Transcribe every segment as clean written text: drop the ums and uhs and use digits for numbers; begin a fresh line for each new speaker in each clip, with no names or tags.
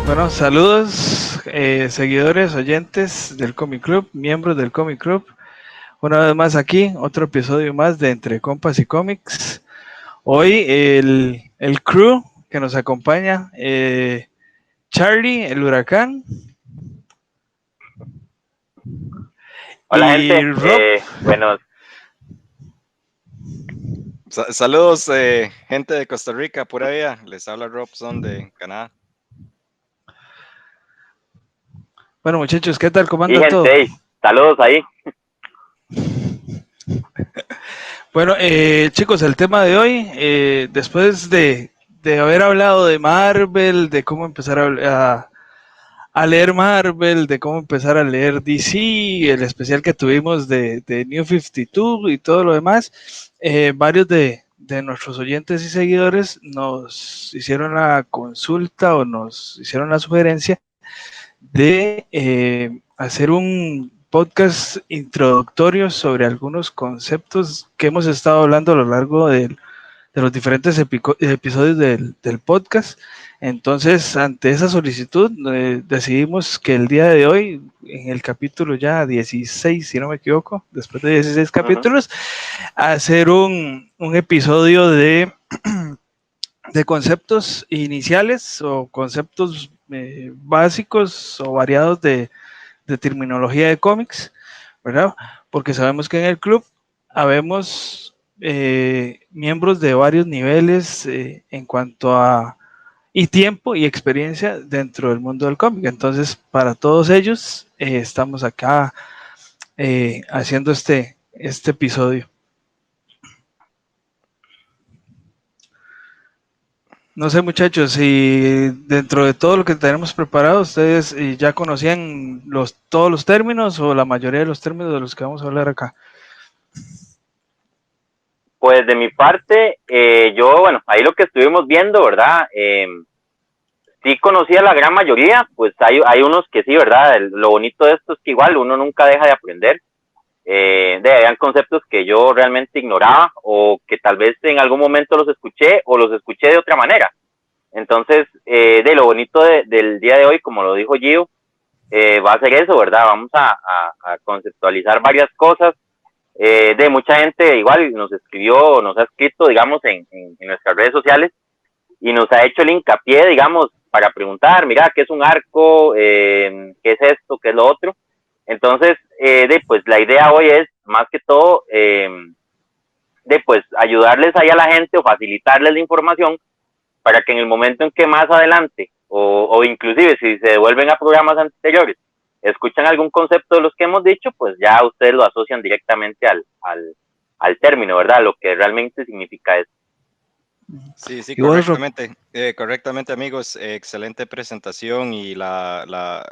Bueno, saludos, seguidores, oyentes del Comic Club, miembros del Comic Club. Una vez más aquí, otro episodio más de Entre Compas y Cómics. Hoy el crew que nos acompaña, Charlie, el huracán,
Hola
y
gente,
Rob.
bueno,
Saludos, gente de Costa Rica, pura vida. Les habla Robson de Canadá.
Bueno, muchachos, ¿qué tal? ¿Cómo
y
anda todo?
gente, saludos ahí.
Bueno, chicos, el tema de hoy, después de haber hablado de Marvel, de cómo empezar a leer Marvel, de cómo empezar a leer DC, el especial que tuvimos de New 52 y todo lo demás, varios de nuestros oyentes y seguidores nos hicieron la consulta o nos hicieron la sugerencia de hacer un podcast introductorio sobre algunos conceptos que hemos estado hablando a lo largo de los diferentes episodios del podcast. Entonces, ante esa solicitud, decidimos que el día de hoy, en el capítulo ya 16, si no me equivoco, después de 16 capítulos, hacer un episodio de conceptos iniciales o conceptos básicos o variados de terminología de cómics, ¿verdad? Porque sabemos que en el club habemos miembros de varios niveles en cuanto a y tiempo y experiencia dentro del mundo del cómic. Entonces, para todos ellos, estamos acá haciendo este episodio. No sé, muchachos, si dentro de todo lo que tenemos preparado, ustedes ya conocían todos los términos o la mayoría de los términos de los que vamos a hablar acá.
Pues de mi parte, yo, bueno, ahí lo que estuvimos viendo, ¿verdad? Sí conocía la gran mayoría, pues hay unos que sí, ¿verdad? Lo bonito de esto es que igual uno nunca deja de aprender. Habían conceptos que yo realmente ignoraba o que tal vez en algún momento los escuché o los escuché de otra manera. Entonces, de lo bonito del día de hoy, como lo dijo Gio, va a ser eso, ¿verdad? Vamos a conceptualizar varias cosas. De mucha gente igual nos escribió, nos ha escrito, digamos, en nuestras redes sociales y nos ha hecho el hincapié, digamos, para preguntar, mira, ¿qué es un arco? ¿Qué es esto? ¿Qué es lo otro? Entonces, pues la idea hoy es, más que todo, pues ayudarles ahí a la gente o facilitarles la información para que en el momento en que más adelante, o inclusive si se devuelven a programas anteriores, escuchan algún concepto de los que hemos dicho, pues ya ustedes lo asocian directamente al término, ¿verdad? Lo que realmente significa eso.
Sí, correctamente, amigos. Excelente presentación y la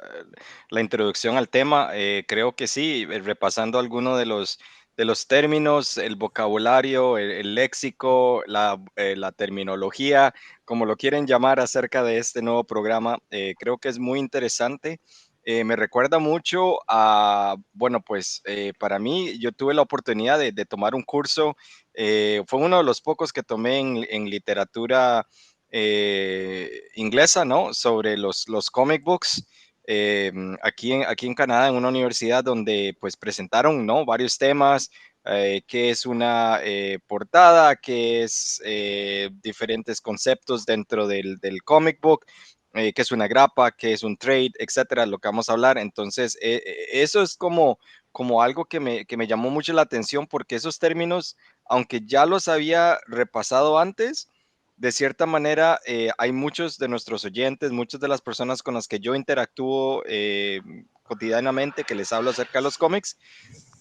introducción al tema. Creo que sí, repasando algunos de los términos, el vocabulario, el léxico, la terminología, como lo quieren llamar acerca de este nuevo programa, creo que es muy interesante. Me recuerda mucho a, bueno, pues para mí, yo tuve la oportunidad de tomar un curso. Fue uno de los pocos que tomé en literatura inglesa, ¿no? Sobre los comic books. Aquí en Canadá, en una universidad donde pues presentaron, ¿no? Varios temas, qué es una portada, qué es diferentes conceptos dentro del comic book, qué es una grapa, qué es un trade, etcétera, lo que vamos a hablar. Entonces, eso es como algo que me llamó mucho la atención, porque esos términos, aunque ya los había repasado antes, de cierta manera hay muchos de nuestros oyentes, muchas de las personas con las que yo interactúo cotidianamente, que les hablo acerca de los cómics,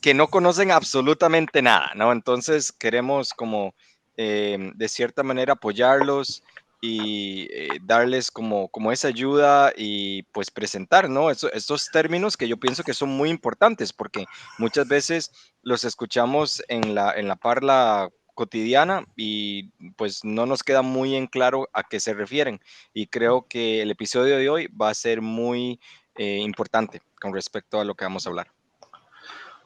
que no conocen absolutamente nada, ¿no? Entonces queremos como de cierta manera apoyarlos y darles como esa ayuda y pues presentar, ¿no? Estos términos que yo pienso que son muy importantes, porque muchas veces los escuchamos en la parla cotidiana y pues no nos queda muy en claro a qué se refieren, y creo que el episodio de hoy va a ser muy importante con respecto a lo que vamos a hablar.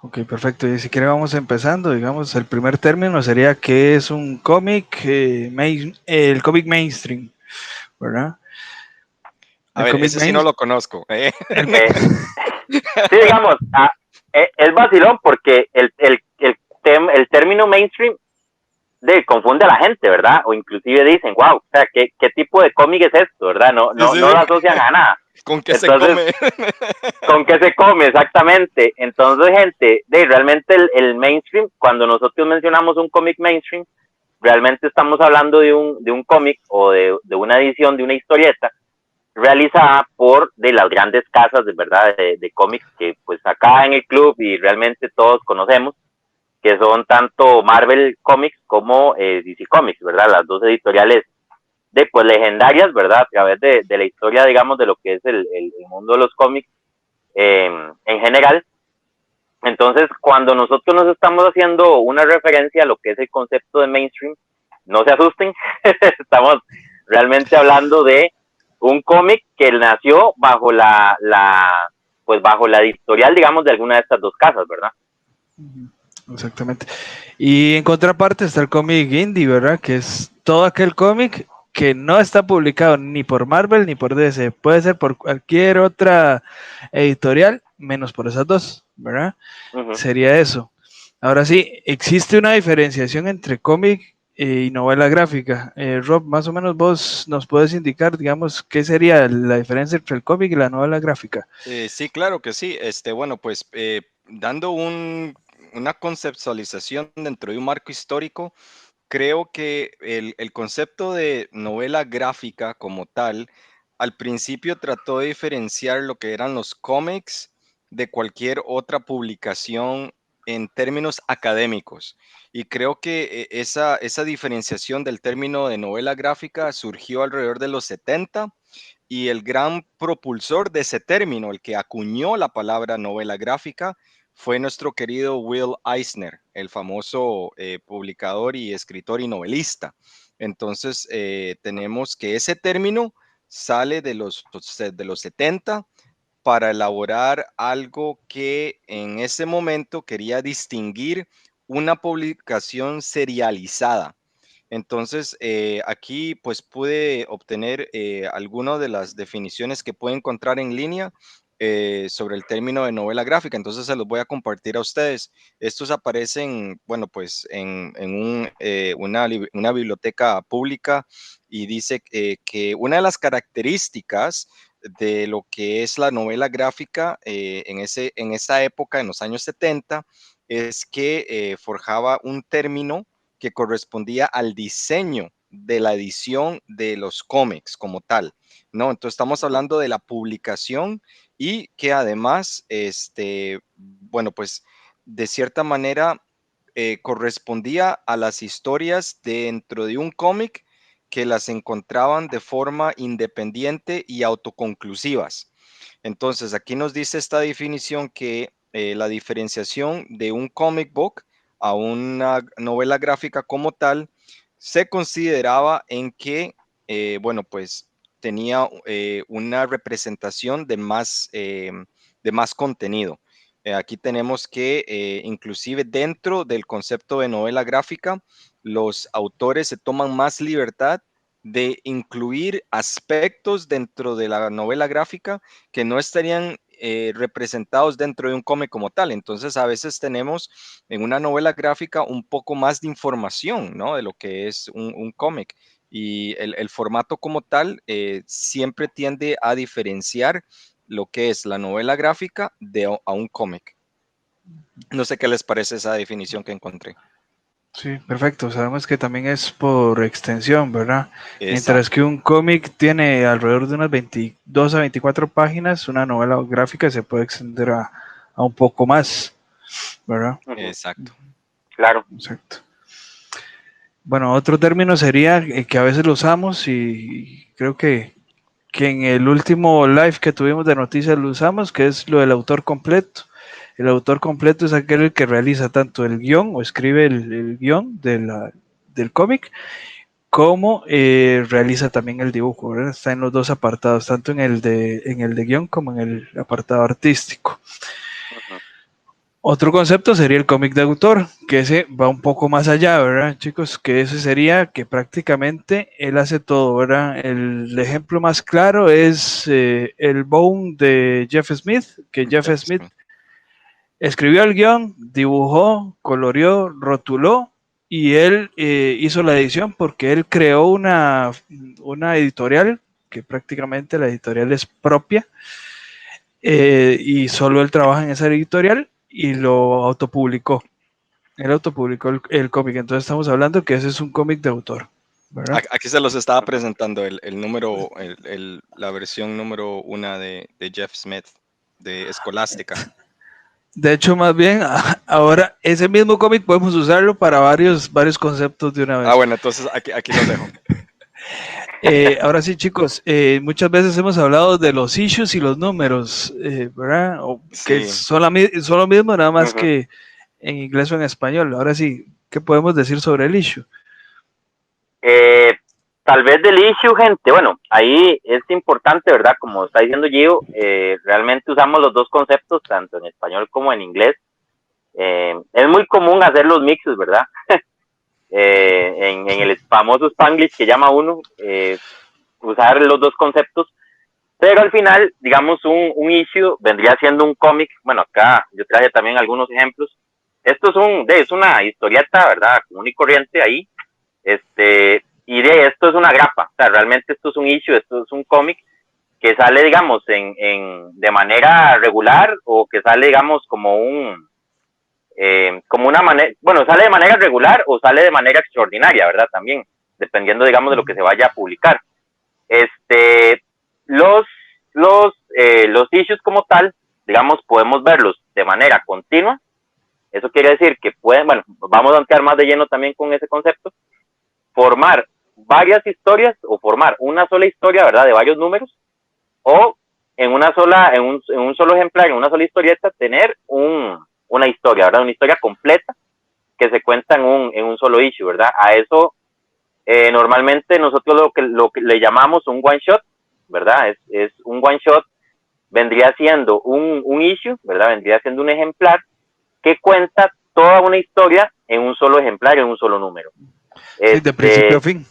Ok, perfecto. Y si quiere vamos empezando. Digamos, el primer término sería que es un cómic, el cómic mainstream, ¿verdad?
A ver, ese sí no lo conozco.
Sí, digamos, es vacilón porque el término mainstream confunde a la gente, ¿verdad? O inclusive dicen, wow, o sea, ¿qué tipo de cómic es esto, verdad? No lo asocian a nada.
¿Con qué se come?
¿Con qué se come? Exactamente. Entonces, gente, realmente el mainstream, cuando nosotros mencionamos un cómic mainstream, realmente estamos hablando de un cómic o de una edición de una historieta realizada por de las grandes casas de verdad de cómics que pues acá en el club y realmente todos conocemos, que son tanto Marvel Comics como DC Comics, ¿verdad? Las dos editoriales pues legendarias, ¿verdad? A través de la historia, digamos, de lo que es el mundo de los cómics en general. Entonces, cuando nosotros nos estamos haciendo una referencia a lo que es el concepto de mainstream, no se asusten, estamos realmente hablando de un cómic que nació bajo pues bajo la editorial, digamos, de alguna de estas dos casas, ¿verdad?
Exactamente. Y en contraparte está el cómic indie, ¿verdad? Que es todo aquel cómic que no está publicado ni por Marvel ni por DC. Puede ser por cualquier otra editorial, menos por esas dos, ¿verdad? Sería eso. Ahora sí, existe una diferenciación entre cómic y novela gráfica. Rob, más o menos vos nos puedes indicar, digamos, qué sería la diferencia entre el cómic y la novela gráfica.
Sí, claro que sí. Bueno, pues dando una conceptualización dentro de un marco histórico, creo que el concepto de novela gráfica como tal, al principio trató de diferenciar lo que eran los cómics de cualquier otra publicación en términos académicos. Y creo que esa diferenciación del término de novela gráfica surgió alrededor de los 70 y el gran propulsor de ese término, el que acuñó la palabra novela gráfica, fue nuestro querido Will Eisner, el famoso publicador y escritor y novelista. Entonces, tenemos que ese término sale de los 70 para elaborar algo que en ese momento quería distinguir una publicación serializada. Entonces, aquí pues pude obtener algunas de las definiciones que puede encontrar en línea sobre el término de novela gráfica. Entonces se los voy a compartir a ustedes. Estos aparecen, bueno, pues en una biblioteca pública y dice que una de las características de lo que es la novela gráfica en esa época, en los años 70, es que forjaba un término que correspondía al diseño de la edición de los cómics como tal, ¿no? Entonces estamos hablando de la publicación y que además, bueno, pues de cierta manera correspondía a las historias dentro de un cómic que las encontraban de forma independiente y autoconclusivas. Entonces, aquí nos dice esta definición que la diferenciación de un comic book a una novela gráfica como tal se consideraba en que, bueno, pues tenía una representación de más contenido. Aquí tenemos que inclusive dentro del concepto de novela gráfica, los autores se toman más libertad de incluir aspectos dentro de la novela gráfica que no estarían representados dentro de un cómic como tal. Entonces, a veces tenemos en una novela gráfica un poco más de información, ¿no? De lo que es un cómic. Y el formato como tal siempre tiende a diferenciar lo que es la novela gráfica a un cómic. No sé qué les parece esa definición que encontré.
Sí, perfecto. Sabemos que también es por extensión, ¿verdad?
Exacto.
Mientras que un cómic tiene alrededor de unas 22 a 24 páginas, una novela gráfica se puede extender a un poco más, ¿verdad?
Exacto.
Claro.
Exacto. Bueno, otro término sería que a veces lo usamos y creo que en el último live que tuvimos de noticias lo usamos, que es lo del autor completo. El autor completo es aquel que realiza tanto el guión o escribe el guión del cómic, como realiza también el dibujo, ¿verdad? Está en los dos apartados, tanto en el de guión como en el apartado artístico. Otro concepto sería el cómic de autor, que ese va un poco más allá, ¿verdad, chicos? Que ese sería que prácticamente él hace todo, ¿verdad? El ejemplo más claro es el Bone de Jeff Smith, que Jeff
Jeff
Smith
Smith.
escribió el guión, dibujó, coloreó, rotuló y él hizo la edición porque él creó una editorial, que prácticamente la editorial es propia, y solo él trabaja en esa editorial y lo autopublicó. Él autopublicó el cómic, entonces estamos hablando que ese es un cómic de autor, ¿verdad?
Aquí se los estaba presentando el número, la versión número 1 de Jeff Smith, de Escolástica.
De hecho, más bien, ahora ese mismo cómic podemos usarlo para varios conceptos de una vez.
Bueno, entonces aquí los dejo.
Ahora sí, chicos, muchas veces hemos hablado de los issues y los números, ¿verdad? O que
Sí.
son lo mismo, nada más
Ujú.
que en inglés o en español. Ahora sí, ¿qué podemos decir sobre el issue?
Tal vez del issue, gente, bueno, ahí es importante, ¿verdad? Como está diciendo Gio, realmente usamos los dos conceptos, tanto en español como en inglés. Es muy común hacer los mixes, ¿verdad? En el famoso Spanglish que llama uno, usar los dos conceptos, pero al final, digamos, un issue vendría siendo un cómic. Bueno, acá yo traje también algunos ejemplos. Esto es una historieta, ¿verdad? Común y corriente ahí. Y de esto es una grapa. O sea, realmente esto es un issue, esto es un cómic que sale, digamos, de manera regular, o que sale, digamos, como una manera, bueno, sale de manera regular o sale de manera extraordinaria, ¿verdad? También, dependiendo, digamos, de lo que se vaya a publicar. Este, los, los issues como tal, digamos, podemos verlos de manera continua. Eso quiere decir que pueden, bueno, vamos a entrar más de lleno también con ese concepto, formar varias historias o formar una sola historia, ¿verdad? De varios números, o en una sola, en un solo ejemplar, en una sola historieta, tener una historia, ¿verdad? Una historia completa que se cuenta en un solo issue, ¿verdad? A eso normalmente nosotros lo que le llamamos un one shot, ¿verdad? Es un one shot, vendría siendo un issue, ¿verdad? Vendría siendo un ejemplar que cuenta toda una historia en un solo ejemplar, en un solo número.
Sí, de principio a fin.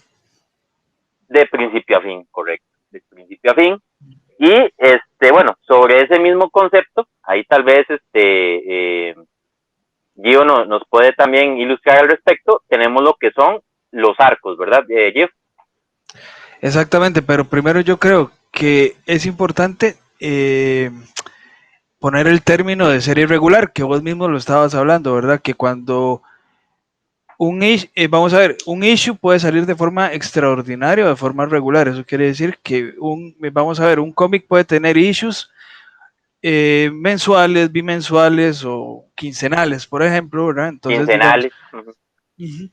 De principio a fin, correcto, de principio a fin. Y bueno, sobre ese mismo concepto, ahí tal vez Gio nos puede también ilustrar al respecto. Tenemos lo que son los arcos, ¿verdad, Gio?
Exactamente, pero primero yo creo que es importante poner el término de serie regular, que vos mismo lo estabas hablando, ¿verdad? Que cuando vamos a ver, un issue puede salir de forma extraordinaria o de forma regular. Eso quiere decir que vamos a ver, un cómic puede tener issues mensuales, bimensuales o quincenales, por ejemplo, ¿verdad? Entonces, digamos,
Quincenales.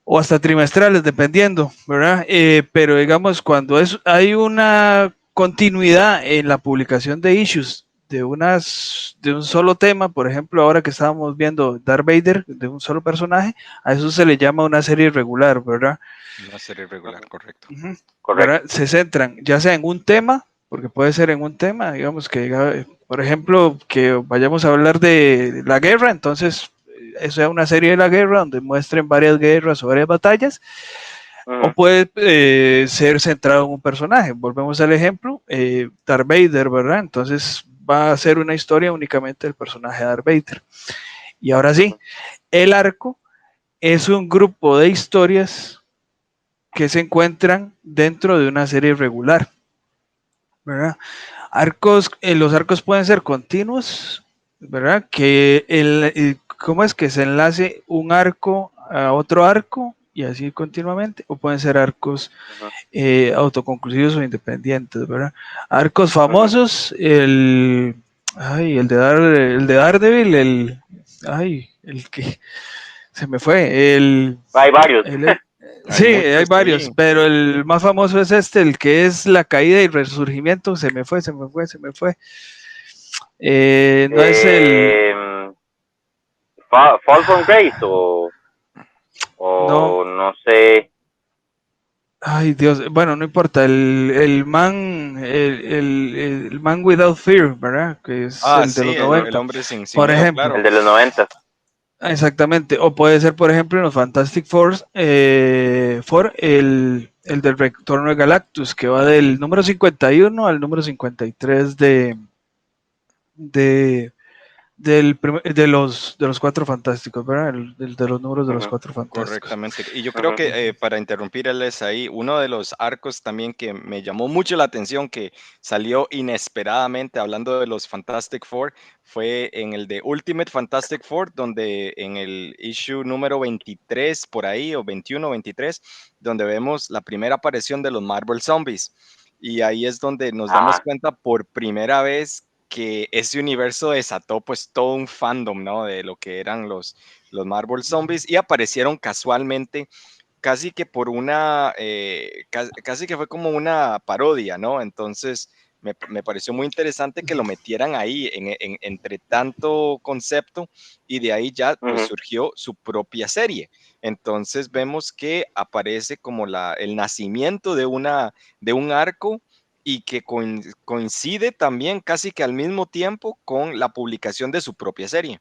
o hasta trimestrales, dependiendo, ¿verdad? Pero digamos, cuando hay una continuidad en la publicación de issues de un solo tema, por ejemplo, ahora que estábamos viendo Darth Vader, de un solo personaje, a eso se le llama una serie regular, ¿verdad?
Una serie regular, correcto.
Correcto.
¿Verdad? Se centran ya sea en un tema, porque puede ser en un tema, digamos que, por ejemplo, que vayamos a hablar de la guerra, entonces eso es una serie de la guerra donde muestren varias guerras o varias batallas, o puede ser centrado en un personaje. Volvemos al ejemplo, Darth Vader, ¿verdad? Entonces va a ser una historia únicamente del personaje Darth Vader. Y ahora sí, el arco es un grupo de historias que se encuentran dentro de una serie regular, ¿verdad? Los arcos pueden ser continuos, ¿verdad? ¿Cómo es que se enlace un arco a otro arco y así continuamente? O pueden ser arcos autoconclusivos o independientes, ¿verdad? Arcos famosos, el de Daredevil, el que se me fue,
Hay varios.
sí,
Hay
hay
muchos,
varios,
sí.
pero el más famoso es el que es la caída y resurgimiento. Se me fue. No es el.
Fall from Grace
No,
o no sé.
Ay, Dios, bueno, no importa, el Man Without Fear, ¿verdad? Que es
Ah,
el de
sí,
los
el
90,
hombre sin
por
miedo,
ejemplo.
claro.
El de los 90.
Exactamente, o puede ser, por ejemplo, en los Fantastic Four, el del Retorno de Galactus, que va del número 51 al número 53 de, de los Cuatro Fantásticos, ¿verdad? De los números de los
Ujú,
Cuatro Fantásticos.
Correctamente. Y yo creo
ujú,
que para interrumpirles ahí, uno de los arcos también que me llamó mucho la atención, que salió inesperadamente hablando de los Fantastic Four, fue en el de Ultimate Fantastic Four, donde en el issue número 23, por ahí, o 21, 23, donde vemos la primera aparición de los Marvel Zombies. Y ahí es donde nos damos
Ajá.
cuenta por primera vez que ese universo desató pues todo un fandom, ¿no? De lo que eran los Marvel Zombies y aparecieron casualmente, casi que por una, casi que fue como una parodia, ¿no? Entonces me pareció muy interesante que lo metieran ahí entre tanto concepto y de ahí ya pues
Ujú.
surgió su propia serie. Entonces vemos que aparece como el nacimiento de un arco y que coincide también casi que al mismo tiempo con la publicación de su propia serie.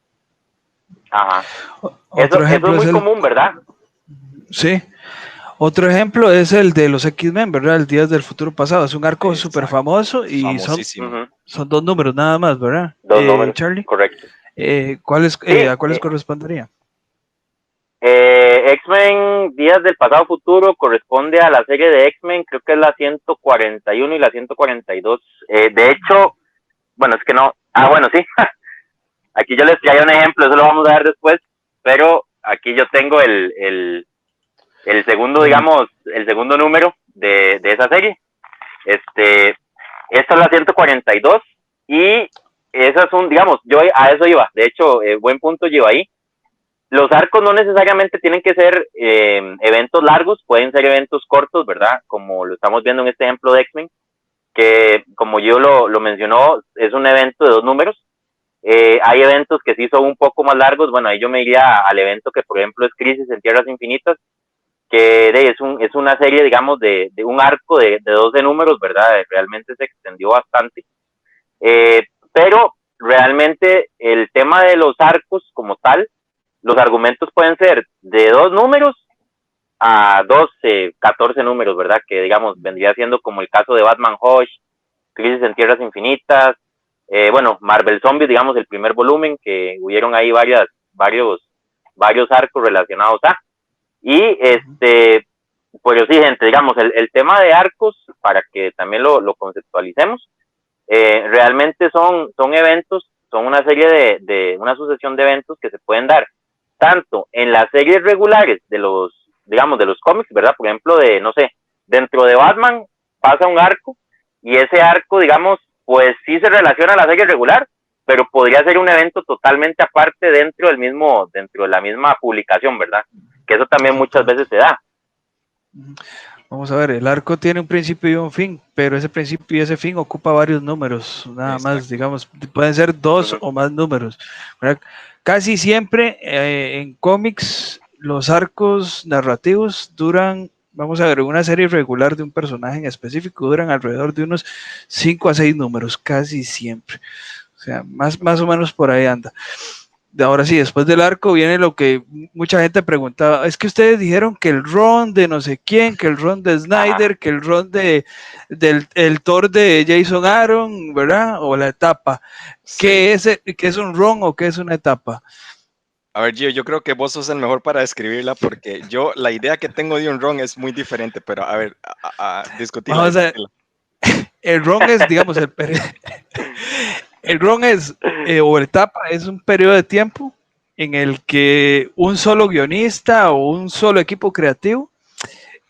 Ajá.
Otro
Eso es
ejemplo es
muy común, ¿verdad?
sí, otro ejemplo es el de los X-Men, ¿verdad? El Días del Futuro Pasado, es un arco súper
Exacto,
famoso y
famosísimo.
Ujú.
son dos números nada más, ¿verdad?
Dos números,
Charlie,
correcto. Sí,
¿a cuáles correspondería?
X-Men Días del Pasado Futuro corresponde a la serie de X-Men, creo que es la 141 y la 142. De hecho, bueno, es que no. Ah, bueno, sí. Aquí yo les traía un ejemplo, eso lo vamos a ver después, pero aquí yo tengo el segundo,
El,
digamos, el segundo número de esa serie. Este, esta es la 142 y esas son, digamos, yo a eso iba. De hecho, buen punto lleva ahí. Los arcos no necesariamente tienen que ser eventos largos, pueden ser eventos cortos, ¿verdad? Como lo estamos viendo en este ejemplo de X-Men, que como yo lo mencionó, es un evento de 2 números. Hay eventos que sí son un poco más largos, bueno, ahí yo me iría al evento que por ejemplo es Crisis en Tierras Infinitas, que es una serie, digamos, de un arco de 12 números, ¿verdad? Realmente se extendió bastante. Pero realmente el tema de los arcos como tal, los argumentos pueden ser de 2 números a 12, 14 números, ¿verdad? Que digamos vendría siendo como el caso de Batman Hush, Crisis en Tierras Infinitas, bueno, Marvel Zombies, digamos, el primer volumen, que hubieron ahí varios arcos relacionados a. Y pues sí, gente, digamos, el tema de arcos, para que también lo conceptualicemos, realmente son eventos, son una serie una sucesión de eventos que se pueden dar tanto en las series regulares de digamos, de los cómics, ¿verdad? Por ejemplo, no sé, dentro de Batman pasa un arco y ese arco, digamos, pues sí se relaciona a la serie regular, pero podría ser un evento totalmente aparte dentro de la misma publicación, ¿verdad? Que eso también muchas
exactamente.
veces se da.
Vamos a ver, el arco tiene un principio y un fin, pero ese principio y ese fin ocupa varios números, nada más,
Exacto.
digamos, pueden ser dos
Uh-huh.
o más números, ¿verdad? Casi siempre en cómics los arcos narrativos duran, vamos a ver, una serie regular de un personaje en específico duran alrededor de unos 5 a 6 números, casi siempre. O sea, más o menos por ahí anda. Ahora sí, después del arco viene lo que mucha gente preguntaba, es que ustedes dijeron que el Ron de no sé quién, que el Ron de
Ajá.
Snyder, que el Ron del el Thor de Jason Aaron, ¿verdad? O la etapa.
Sí.
¿Qué es un Ron o qué es una etapa?
A ver, Gio, yo creo que vos sos el mejor para describirla porque yo la idea que tengo de un ron es muy diferente, pero a ver, discutila,
Vamos a ver,
discutila.
el Ron es, digamos, el Ron es, o etapa, es un periodo de tiempo en el que un solo guionista o un solo equipo creativo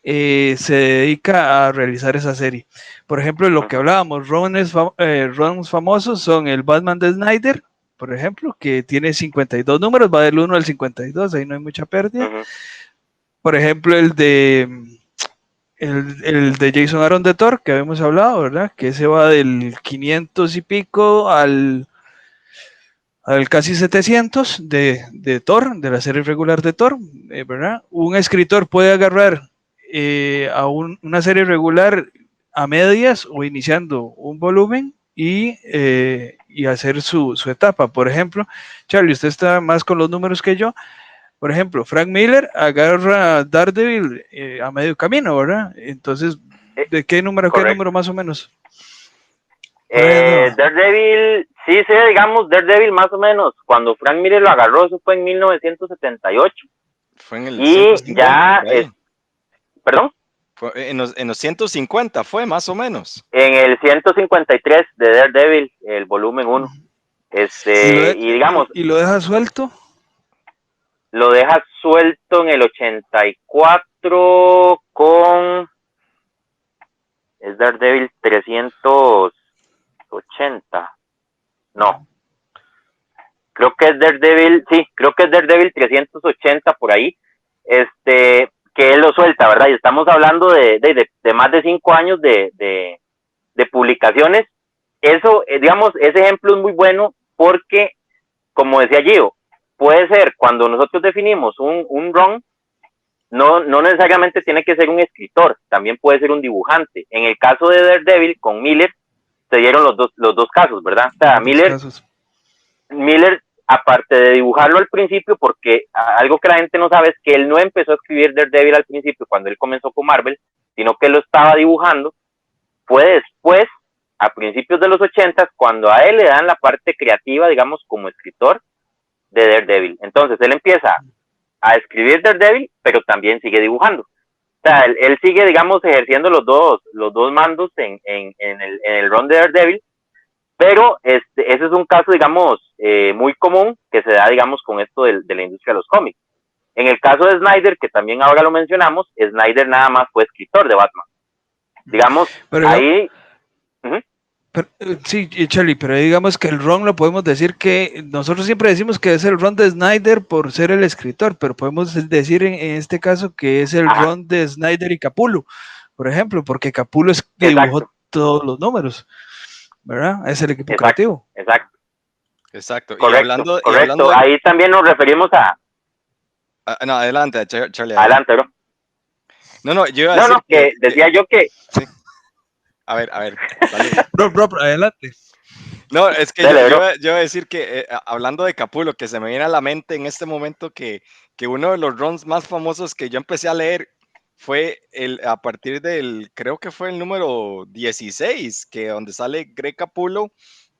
se dedica a realizar esa serie. Por ejemplo, lo que
Uh-huh.
hablábamos, runs famosos son el Batman de Snyder, por ejemplo, que tiene 52 números, va del 1 al 52, ahí no hay mucha pérdida.
Uh-huh.
Por ejemplo, el de Jason Aaron de Thor, que habíamos hablado, ¿verdad? Que ese va del 500 y pico al casi 700 de Thor, de la serie regular de Thor, ¿verdad? Un escritor puede agarrar una serie regular a medias o iniciando un volumen y hacer su etapa. Por ejemplo, Charlie, usted está más con los números que yo. Por ejemplo, Frank Miller agarra Daredevil a medio camino, ¿verdad? Entonces, ¿de qué número más o menos?
Daredevil, sí sé, digamos, Daredevil más o menos. Cuando Frank Miller lo agarró, eso fue en 1978.
Fue en el
Y
150,
ya, ¿perdón?
En los 150 fue más o menos.
En el 153 de Daredevil, el volumen 1. Y digamos...
¿Y lo deja suelto?
Lo deja suelto en el 84 con... Es Daredevil 380. No. Creo que es Daredevil, sí, creo que es Daredevil 380 por ahí. Que él lo suelta, ¿verdad? Y estamos hablando de más de 5 años de publicaciones. Eso, digamos, ese ejemplo es muy bueno porque, como decía Gio, puede ser cuando nosotros definimos un run, no necesariamente tiene que ser un escritor, también puede ser un dibujante. En el caso de Daredevil, con Miller, se dieron los dos casos, ¿verdad? O sea, Miller, aparte de dibujarlo al principio, porque algo que la gente no sabe es que él no empezó a escribir Daredevil al principio cuando él comenzó con Marvel, sino que lo estaba dibujando, fue después, a principios de los 80, cuando a él le dan la parte creativa, digamos, como escritor de Daredevil. Entonces, él empieza a escribir Daredevil, pero también sigue dibujando. O sea, él sigue, digamos, ejerciendo los dos mandos en el run de Daredevil, pero ese es un caso, digamos, muy común que se da, digamos, con esto de la industria de los cómics. En el caso de Snyder, que también ahora lo mencionamos, Snyder nada más fue escritor de Batman. Digamos, pero ahí...
Pero, sí, Charlie, pero digamos que el run lo podemos decir que nosotros siempre decimos que es el run de Snyder por ser el escritor, pero podemos decir en este caso que es el run de Snyder y Capullo, por ejemplo, porque Capullo es que dibujó todos los números, ¿verdad? Es el equipo creativo.
Exacto.
Correcto, correcto. Ahí también nos referimos a...
no, adelante, Charlie.
Adelante, bro.
No, yo
decía yo que...
Sí. A ver, dale.
Bro, adelante.
No, es que yo iba a decir que hablando de Capullo, que se me viene a la mente en este momento que uno de los runs más famosos que yo empecé a leer fue a partir del, creo que fue el número 16, que donde sale Greg Capullo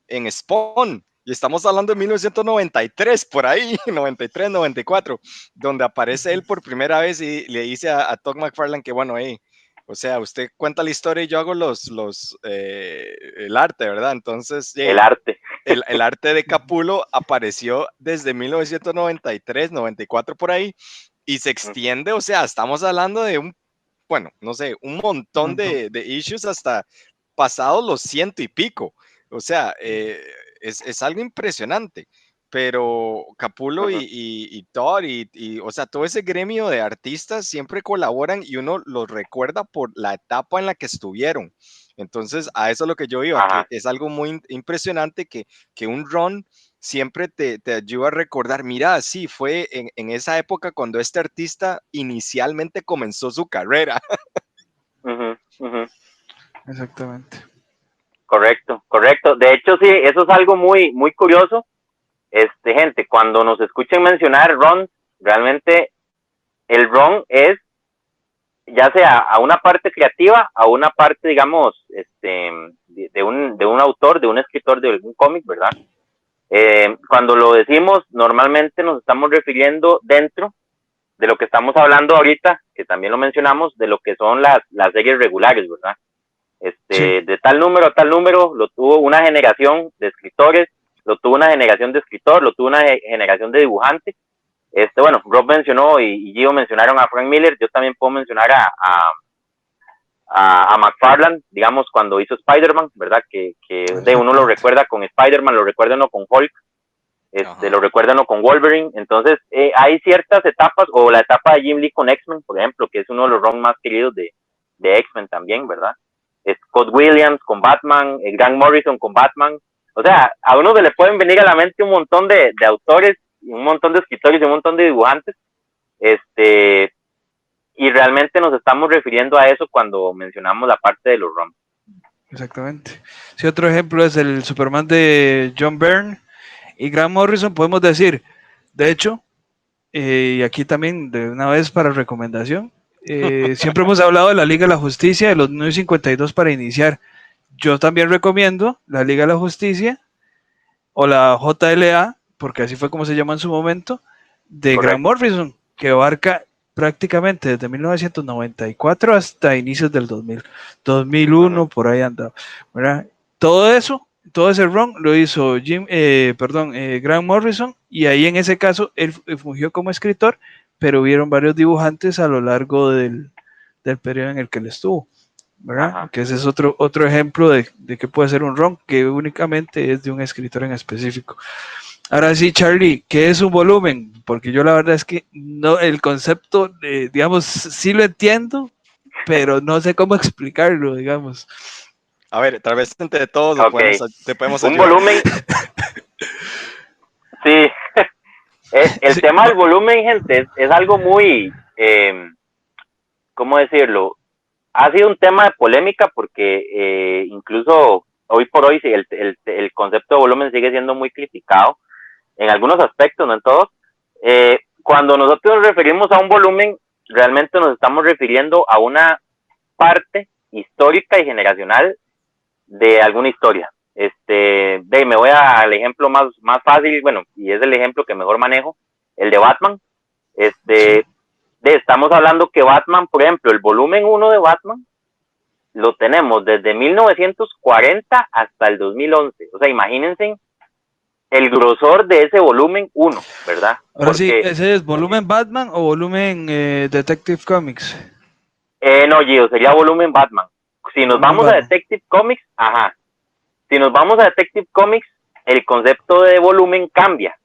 en Spawn. Y estamos hablando de 1993, por ahí, 93, 94, donde aparece él por primera vez y le dice a Todd McFarlane que, bueno, o sea, usted cuenta la historia y yo hago el arte, ¿verdad? Entonces,
el arte.
El arte de Capullo apareció desde 1993, 94 por ahí, y se extiende, o sea, estamos hablando de un montón de issues hasta pasados los 100 y pico. O sea, es algo impresionante. Pero Capullo y Todd o sea, todo ese gremio de artistas siempre colaboran y uno los recuerda por la etapa en la que estuvieron. Entonces, a eso es lo que yo iba, que es algo muy impresionante que un run siempre te ayuda a recordar, mira, sí, fue en esa época cuando este artista inicialmente comenzó su carrera.
Exactamente.
Correcto. De hecho, sí, eso es algo muy, muy curioso. Gente, cuando nos escuchen mencionar run, realmente el run es ya sea a una parte creativa, a una parte, digamos, de un autor, de un escritor de algún cómic, ¿verdad? Cuando lo decimos, normalmente nos estamos refiriendo dentro de lo que estamos hablando ahorita, que también lo mencionamos, de lo que son las series regulares, ¿verdad? Sí. De tal número a tal número lo tuvo una generación de escritores, lo tuvo una generación de escritor, lo tuvo una generación de dibujantes. Bueno, Rob mencionó y Gio mencionaron a Frank Miller, yo también puedo mencionar a McFarlane, digamos, cuando hizo Spider-Man, ¿verdad? Que de uno lo recuerda con Spider-Man, lo recuerda uno con Hulk, lo recuerda uno con Wolverine. Entonces, hay ciertas etapas, o la etapa de Jim Lee con X-Men, por ejemplo, que es uno de los runs más queridos de X-Men también, ¿verdad? Scott Williams con Batman, Grant Morrison con Batman. O sea, a uno se le pueden venir a la mente un montón de autores, un montón de escritores y un montón de dibujantes, y realmente nos estamos refiriendo a eso cuando mencionamos la parte de los ROM.
Exactamente. Sí, otro ejemplo es el Superman de John Byrne y Grant Morrison, podemos decir, de hecho, y aquí también de una vez para recomendación, siempre hemos hablado de la Liga de la Justicia, de los 952 para iniciar. Yo también recomiendo la Liga de la Justicia o la JLA, porque así fue como se llama en su momento, de Grant
Correcto.
Morrison, que abarca prácticamente desde 1994 hasta inicios del 2000, 2001,
Ujú.
por ahí andaba, ¿verdad? Todo eso, todo ese run lo hizo Grant Morrison, y ahí en ese caso él fungió como escritor, pero hubieron varios dibujantes a lo largo del periodo en el que él estuvo, ¿verdad?
Ajá.
Que ese es otro ejemplo de que puede ser un run que únicamente es de un escritor en específico. Ahora sí, Charlie, ¿qué es un volumen? Porque yo la verdad es que no, el concepto, digamos, sí lo entiendo, pero no sé cómo explicarlo, digamos.
A ver, tal vez entre todos
Ok.
te podemos
Un
ayudar.
volumen, sí. El
Sí,
tema del volumen, gente, es algo muy, ¿cómo decirlo? Ha sido un tema de polémica porque incluso hoy por hoy el concepto de volumen sigue siendo muy criticado en algunos aspectos, no en todos. Cuando nosotros nos referimos a un volumen, realmente nos estamos refiriendo a una parte histórica y generacional de alguna historia. Me voy al ejemplo más fácil, bueno, y es el ejemplo que mejor manejo, el de Batman.
sí.
Estamos hablando que Batman, por ejemplo, el volumen 1 de Batman, lo tenemos desde 1940 hasta el 2011. O sea, imagínense el grosor de ese volumen 1, ¿verdad?
Ahora sí,
Porque,
¿ese es volumen Batman o volumen Detective Comics?
no, Gio, sería volumen Batman. Si nos
Volumen
vamos a
Batman.
Detective Comics, ajá. Si nos vamos a Detective Comics, el concepto de volumen cambia.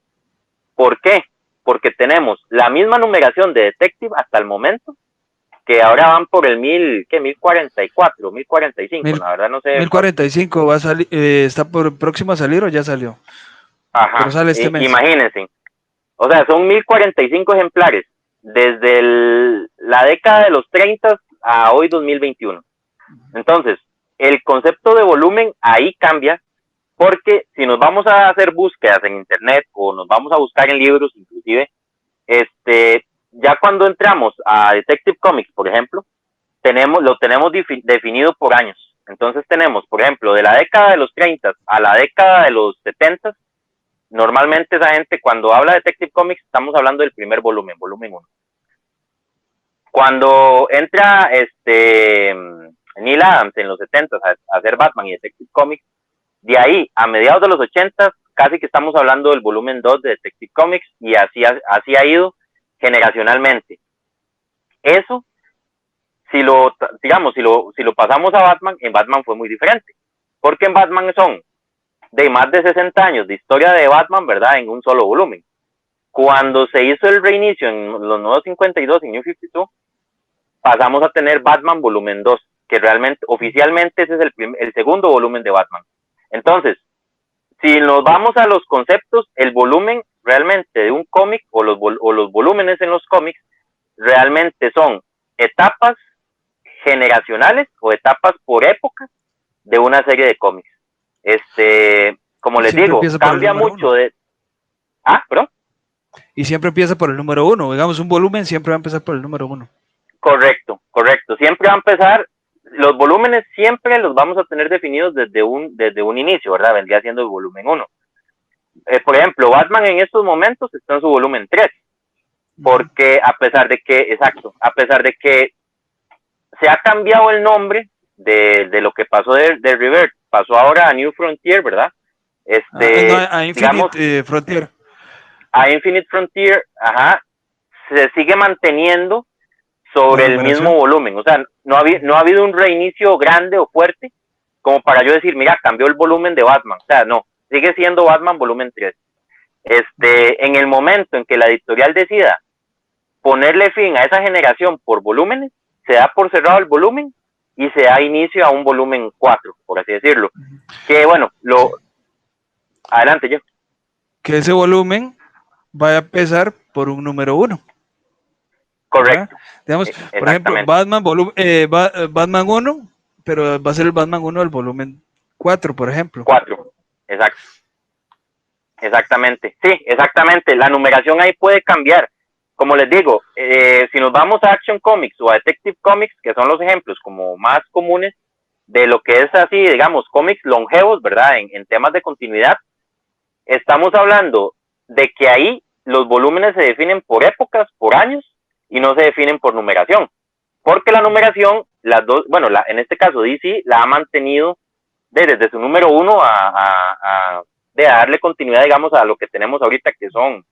¿Por qué? Porque tenemos la misma numeración de Detective hasta el momento, que ahora van por el 1044, 1045,
Mil,
la verdad no sé.
1045 va a salir, está por próximo a salir o ya salió, pero
Ajá,
sale este mes.
imagínense. O sea, son 1045 ejemplares desde la década de los 30 a hoy 2021. Entonces, el concepto de volumen ahí cambia porque si nos vamos a hacer búsquedas en internet o nos vamos a buscar en libros inclusive, ya cuando entramos a Detective Comics, por ejemplo, lo tenemos definido por años. Entonces tenemos, por ejemplo, de la década de los 30 a la década de los 70, normalmente esa gente cuando habla de Detective Comics estamos hablando del primer volumen, volumen 1. Cuando entra Neil Adams en los 70 a hacer Batman y Detective Comics, de ahí a mediados de los 80 casi que estamos hablando del volumen 2 de Detective Comics y así ha ido generacionalmente. Eso, si lo pasamos a Batman, en Batman fue muy diferente, porque en Batman son de más de 60 años de historia de Batman, ¿verdad? En un solo volumen. Cuando se hizo el reinicio en los nuevos 52, en New 52, pasamos a tener Batman volumen 2, que realmente, oficialmente ese es el segundo volumen de Batman. Entonces, si nos vamos a los conceptos, el volumen realmente de un cómic o los volúmenes en los cómics realmente son etapas generacionales o etapas por época de una serie de cómics. Como
Y
les
siempre
digo,
empieza por el
cambia
número
mucho
uno.
de... Ah, perdón.
Y siempre empieza por el número uno. Digamos, un volumen siempre va a empezar por el número uno.
Correcto, correcto. Siempre va a empezar, los volúmenes siempre los vamos a tener definidos desde un inicio, ¿verdad? Vendría siendo el volumen 1. Por ejemplo, Batman en estos momentos está en su volumen 3, porque a pesar de que se ha cambiado el nombre de lo que pasó de Rebirth, pasó ahora a New Frontier, ¿verdad?
No, a
Digamos,
Infinite Frontier.
a Infinite Frontier, ajá, se sigue manteniendo
La
sobre el mismo
numeración.
volumen. O sea, no ha habido un reinicio grande o fuerte como para yo decir, mira, cambió el volumen de Batman. O sea, no, sigue siendo Batman volumen 3. En el momento en que la editorial decida ponerle fin a esa generación por volúmenes, se da por cerrado el volumen y se da inicio a un volumen 4, por así decirlo. Que bueno, adelante yo.
Que ese volumen vaya a empezar por un número uno.
Correcto.
Digamos, por ejemplo,
Exactamente.
Batman 1, pero va a ser el Batman 1 del volumen 4, por ejemplo.
4. Exacto. Exactamente. Sí, exactamente. La numeración ahí puede cambiar. Como les digo, si nos vamos a Action Comics o a Detective Comics, que son los ejemplos como más comunes de lo que es así, digamos, cómics longevos, ¿verdad? En temas de continuidad, estamos hablando de que ahí los volúmenes se definen por épocas, por años, y no se definen por numeración. Porque la numeración, las dos, bueno, en este caso DC la ha mantenido desde su número 1 de darle continuidad, digamos, a lo que tenemos ahorita, que son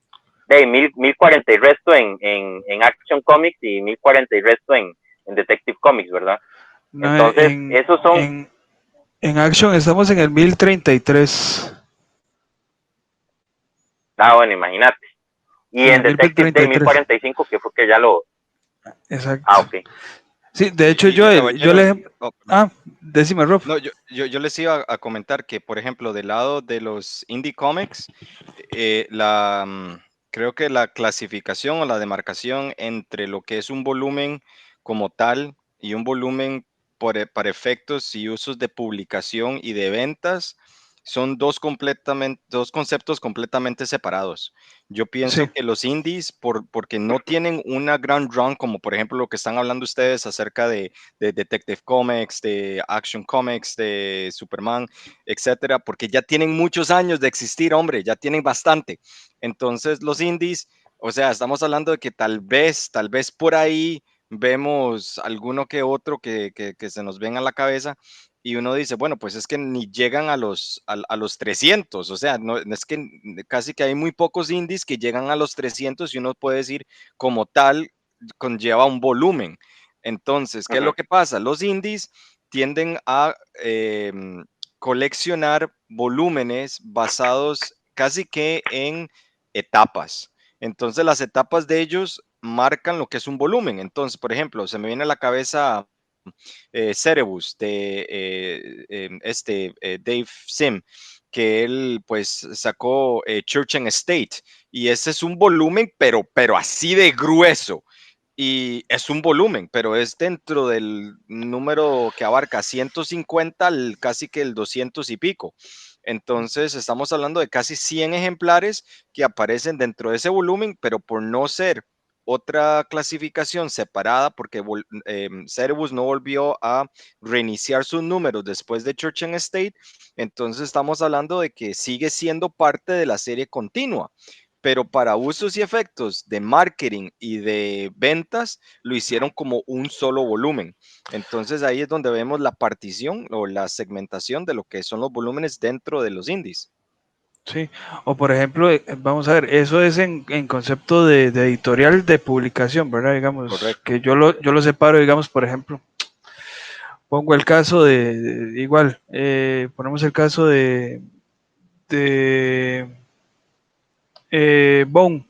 de 1040 y resto en Action Comics y 1040 y resto en Detective Comics, ¿verdad?
No,
Entonces, esos son,
en Action estamos en el 1033.
bueno, imagínate. Y
En
en
el
Detective Day
1033.
1045, que fue que ya lo...
Exacto.
Ok.
Sí, de hecho
Y
yo
caballeros,
le... Decime, Rob.
no, yo les iba a comentar que, por ejemplo, del lado de los indie comics, creo que la clasificación o la demarcación entre lo que es un volumen como tal y un volumen para efectos y usos de publicación y de ventas son dos conceptos completamente separados. Yo pienso
Sí,
que los indies, porque no tienen una gran run, como por ejemplo lo que están hablando ustedes acerca de Detective Comics, de Action Comics, de Superman, etcétera, porque ya tienen muchos años de existir, hombre, ya tienen bastante. Entonces, los indies, o sea, estamos hablando de que tal vez por ahí vemos alguno que otro que se nos venga a la cabeza y uno dice, bueno, pues es que ni llegan a los 300, o sea, no es que casi que hay muy pocos indies que llegan a los 300 y uno puede decir como tal conlleva un volumen. Entonces, ¿qué es lo que pasa? Los indies tienden a coleccionar volúmenes basados casi que en etapas. Entonces, las etapas de ellos marcan lo que es un volumen. Entonces, por ejemplo, se me viene a la cabeza Cerebus de Dave Sim, que él pues sacó Church and State, y ese es un volumen, pero así de grueso. Y es un volumen, pero es dentro del número que abarca 150 casi que el 200 y pico. Entonces, estamos hablando de casi 100 ejemplares que aparecen dentro de ese volumen, pero por no ser otra clasificación separada, porque Cerebus no volvió a reiniciar sus números después de Church and State, entonces estamos hablando de que sigue siendo parte de la serie continua, pero para usos y efectos de marketing y de ventas lo hicieron como un solo volumen. Entonces ahí es donde vemos la partición o la segmentación de lo que son los volúmenes dentro de los indies.
sí. O por ejemplo, vamos a ver, eso es en concepto de editorial de publicación, ¿verdad? Digamos,
Correcto.
que yo lo separo, digamos, por ejemplo, pongo el caso igual, ponemos el caso de Bone.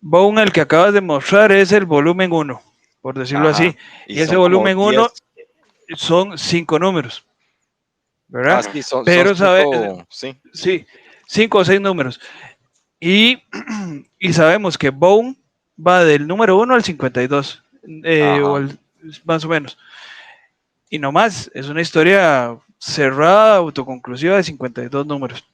Bone, el que acabas de mostrar, es el volumen 1, por decirlo así.
Ajá. Y
Y ese
son como
volumen
10.
1 son 5 números,
Ah,
¿verdad?
sí, son
Pero
cinco, sí.
sí, 5 o 6 números. Y, y sabemos que Bone va del número 1 al 52,
Ajá.
más o menos. Y no más, es una historia cerrada, autoconclusiva de 52 números.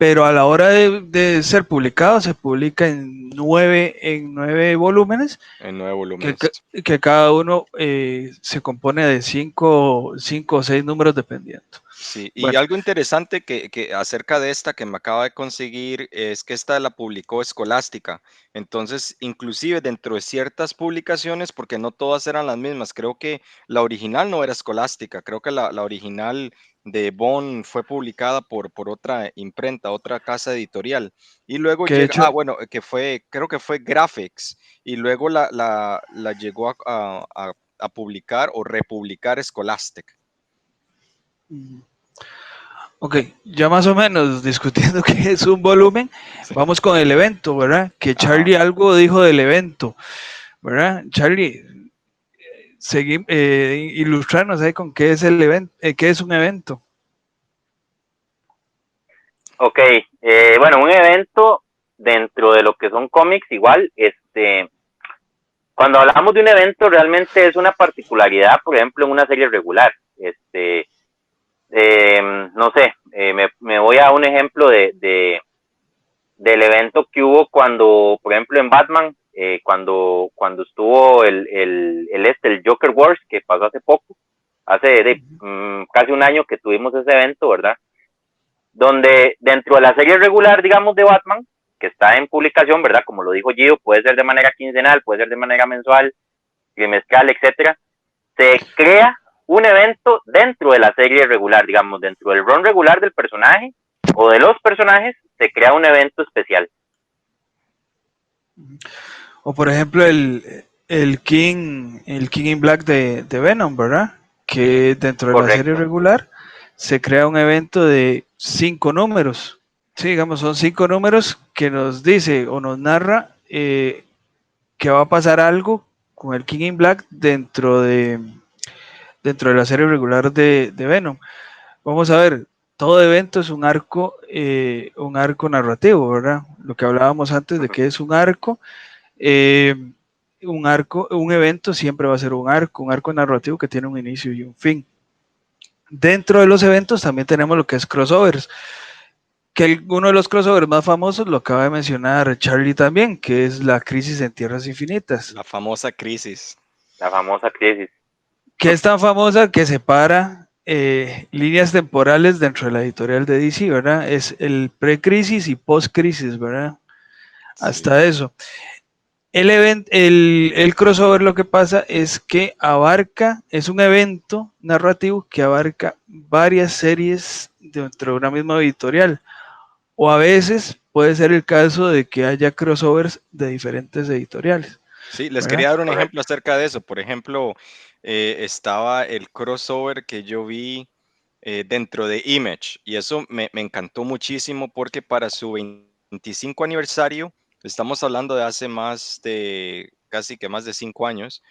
Pero a la hora de ser publicado, se publica en nueve volúmenes,
En 9
que,
volúmenes.
que cada uno se compone de cinco o seis números dependiendo.
Sí, y
Bueno,
algo interesante que acerca de esta que me acaba de conseguir es que esta la publicó Escolástica. Entonces, inclusive dentro de ciertas publicaciones, porque no todas eran las mismas, creo que la original no era Escolástica, creo que la original de Bond fue publicada por otra imprenta, otra casa editorial. Y luego
que de
llega,
hecho,
bueno, creo que fue Graphics, y luego la llegó a publicar o republicar Scholastic.
ok, ya más o menos discutiendo qué es un volumen,
Sí.
vamos con el evento, ¿verdad? Que
Ajá.
Charlie algo dijo del evento, ¿verdad? Charlie, ilustrarnos ahí con qué es el evento, qué es un evento.
Ok, bueno, un evento dentro de lo que son cómics, igual, cuando hablamos de un evento, realmente es una particularidad, por ejemplo, en una serie regular. No sé, me voy a un ejemplo del evento que hubo cuando, por ejemplo, en Batman, cuando estuvo el Joker Wars, que pasó hace poco, hace casi un año que tuvimos ese evento, ¿verdad? Donde dentro de la serie regular, digamos, de Batman, que está en publicación, ¿verdad? Como lo dijo Gio, puede ser de manera quincenal, puede ser de manera mensual, trimestral, etcétera. Se crea un evento dentro de la serie regular, digamos, dentro del run regular del personaje o de los personajes, se crea un evento especial.
O por ejemplo el King in Black de Venom, ¿verdad? Que dentro de la serie
Correcto.
regular se crea un evento de 5 números. Sí, digamos, son 5 números que nos dice o nos narra que va a pasar algo con el King in Black dentro de la serie regular de Venom. Vamos a ver, todo evento es un arco narrativo, ¿verdad? Lo que hablábamos antes de que es eh, un evento siempre va a ser un arco narrativo que tiene un inicio y un fin. Dentro de los eventos también tenemos lo que es crossovers, que uno de los crossovers más famosos lo acaba de mencionar Charlie también, que es la Crisis en Tierras Infinitas.
La famosa crisis.
La famosa crisis.
Que es tan famosa que separa líneas temporales dentro de la editorial de DC, ¿verdad? Es el pre-crisis y post-crisis, ¿verdad? Hasta
Sí.
eso. El crossover lo que pasa es que es un evento narrativo que abarca varias series dentro de una misma editorial. O a veces puede ser el caso de que haya crossovers de diferentes editoriales.
Sí, les
¿Verdad?
quería dar un
Correcto.
ejemplo acerca de eso. Por ejemplo, estaba el crossover que yo vi dentro de Image y eso me encantó muchísimo porque para su 25 aniversario, estamos hablando de hace casi que más de 5 años,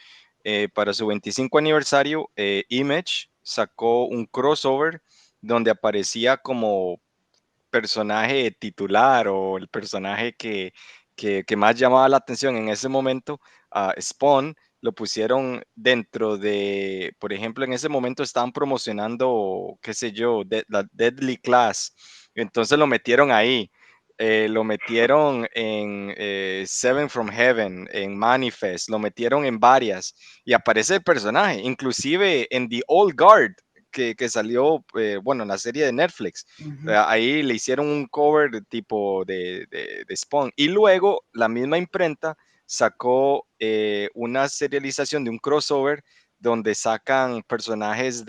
para su 25 aniversario, Image sacó un crossover donde aparecía como personaje titular o el personaje que más llamaba la atención en ese momento, Spawn, lo pusieron dentro de, por ejemplo, en ese momento estaban promocionando, qué sé yo, la Deadly Class, entonces lo metieron ahí. Lo metieron en Seven from Heaven, en Manifest, lo metieron en varias y aparece el personaje, inclusive en The Old Guard, que salió, bueno, en la serie de Netflix. Ahí le hicieron un cover tipo de Spawn. Y luego la misma imprenta sacó una serialización de un crossover donde sacan personajes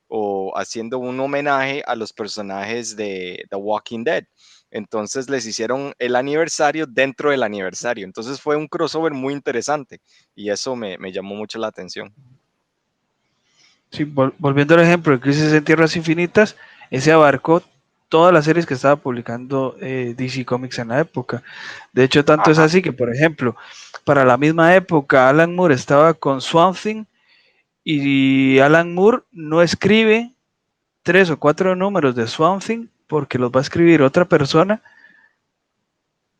o haciendo un homenaje a los personajes de The Walking Dead. Entonces les hicieron el aniversario dentro del aniversario. Entonces fue un crossover muy interesante y eso me llamó mucho la atención.
Sí, volviendo al ejemplo de Crisis en Tierras Infinitas, ese abarcó todas las series que estaba publicando DC Comics en la época. De hecho, tanto es
Ajá.
así que, por ejemplo, para la misma época, Alan Moore estaba con Swamp Thing y Alan Moore no escribe 3 o 4 números de Swamp Thing porque los va a escribir otra persona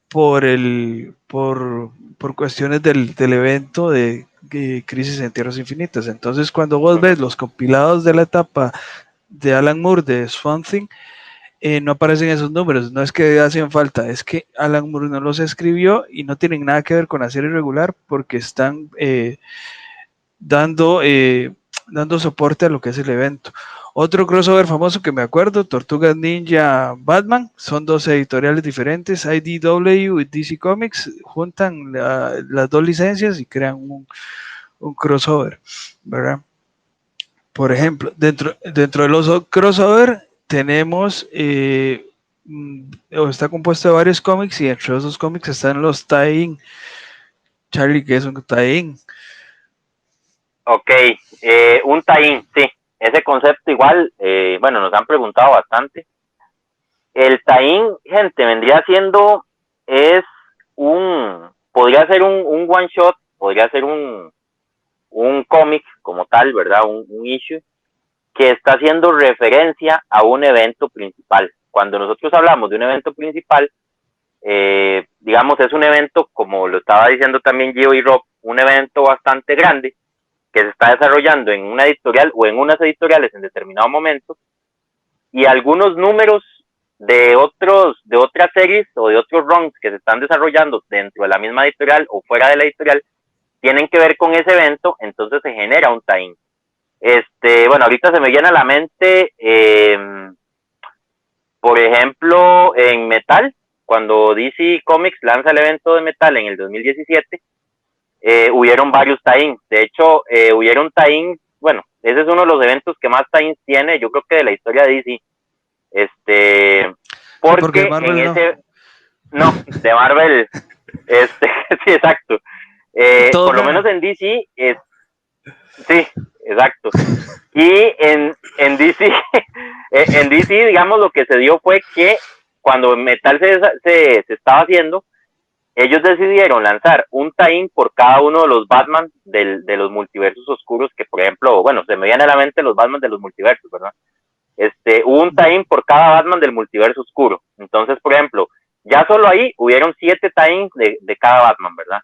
por cuestiones del evento de Crisis en Tierras Infinitas. Entonces, cuando vos ves los compilados de la etapa de Alan Moore de Swamp Thing, no aparecen esos números, no es que hacen falta, es que Alan Moore no los escribió y no tienen nada que ver con la serie regular porque están dando soporte a lo que es el evento. Otro crossover famoso que me acuerdo, Tortugas Ninja Batman, son dos editoriales diferentes, IDW y DC Comics, juntan las dos licencias y crean un crossover, ¿verdad? Por ejemplo, dentro de los crossover tenemos, está compuesto de varios cómics y entre esos cómics están los tie-in. Charlie, ¿qué es un tie-in?
Ok, un tie-in, sí. Ese concepto igual, bueno, nos han preguntado bastante. El tie-in, gente, vendría siendo, podría ser un one shot, podría ser un cómic como tal, ¿verdad? Un issue que está haciendo referencia a un evento principal. Cuando nosotros hablamos de un evento principal, digamos, es un evento, como lo estaba diciendo también Gio y Rob, un evento bastante grande que se está desarrollando en una editorial o en unas editoriales en determinado momento, y algunos números de otras series o de otros runs que se están desarrollando dentro de la misma editorial o fuera de la editorial tienen que ver con ese evento, entonces se genera un tie-in. Bueno, ahorita se me viene a la mente, por ejemplo, en Metal, cuando DC Comics lanza el evento de Metal en el 2017, hubieron varios tie-ins. De hecho, hubieron tie-ins, bueno, ese es uno de los eventos que más tie-ins tiene, yo creo que de la historia de DC. Porque
sí, Marvel
en ese, no, de Marvel, sí, exacto.
Todos
Por lo
ganan.
menos en DC, sí, exacto. Y en DC, en DC, digamos, lo que se dio fue que cuando Metal se estaba haciendo, ellos decidieron lanzar un tie-in por cada uno de los Batman de los multiversos oscuros, que por ejemplo, bueno, se me viene a la mente los Batman de los multiversos, ¿verdad? Hubo un tie-in por cada Batman del multiverso oscuro. Entonces, por ejemplo, ya solo ahí hubieron 7 tie-ins de cada Batman, ¿verdad?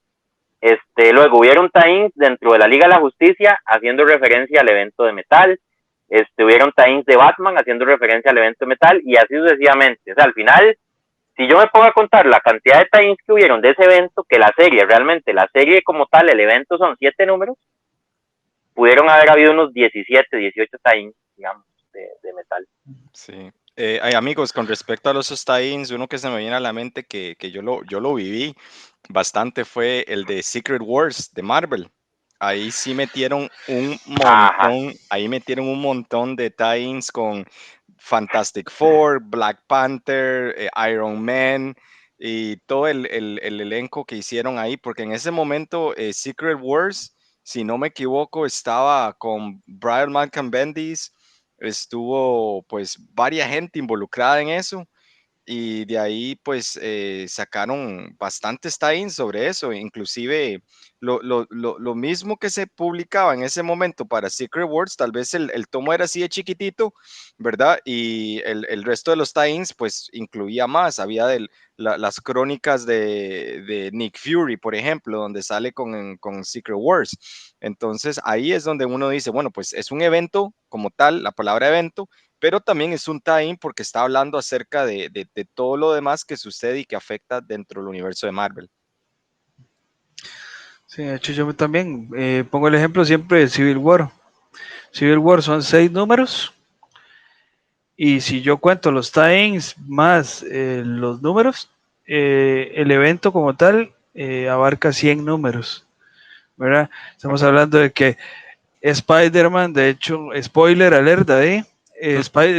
Luego hubieron tie-ins dentro de la Liga de la Justicia haciendo referencia al evento de Metal. Hubieron tie-ins de Batman haciendo referencia al evento de Metal y así sucesivamente. O sea, al final, si yo me pongo a contar la cantidad de tie-ins que hubieron de ese evento, que la serie, realmente, la serie como tal, el evento son 7 números, pudieron haber habido unos 17, 18 tie-ins, digamos, de Metal.
Sí. Hay amigos, con respecto a los tie-ins, uno que se me viene a la mente que yo lo viví bastante fue el de Secret Wars de Marvel. Ahí sí metieron un
Ajá.
montón, ahí metieron un montón de tie-ins con Fantastic Four, Black Panther, Iron Man y todo el elenco que hicieron ahí, porque en ese momento Secret Wars, si no me equivoco, estaba con Brian Malcolm Bendis, estuvo pues varias gente involucrada en eso y de ahí pues sacaron bastantes tie-ins sobre eso, inclusive lo mismo que se publicaba en ese momento para Secret Wars, tal vez el tomo era así de chiquitito, ¿verdad? Y el resto de los tie-ins pues incluía más, había las crónicas de Nick Fury, por ejemplo, donde sale con Secret Wars. Entonces ahí es donde uno dice, bueno, pues es un evento como tal, la palabra evento, pero también es un tie-in porque está hablando acerca de todo lo demás que sucede y que afecta dentro del universo de Marvel.
Sí, de hecho yo también pongo el ejemplo siempre de Civil War. Civil War son 6 números y si yo cuento los tie-ins más los números, el evento como tal abarca 100 números, ¿verdad? Estamos hablando de que Spider-Man, de hecho, spoiler alerta,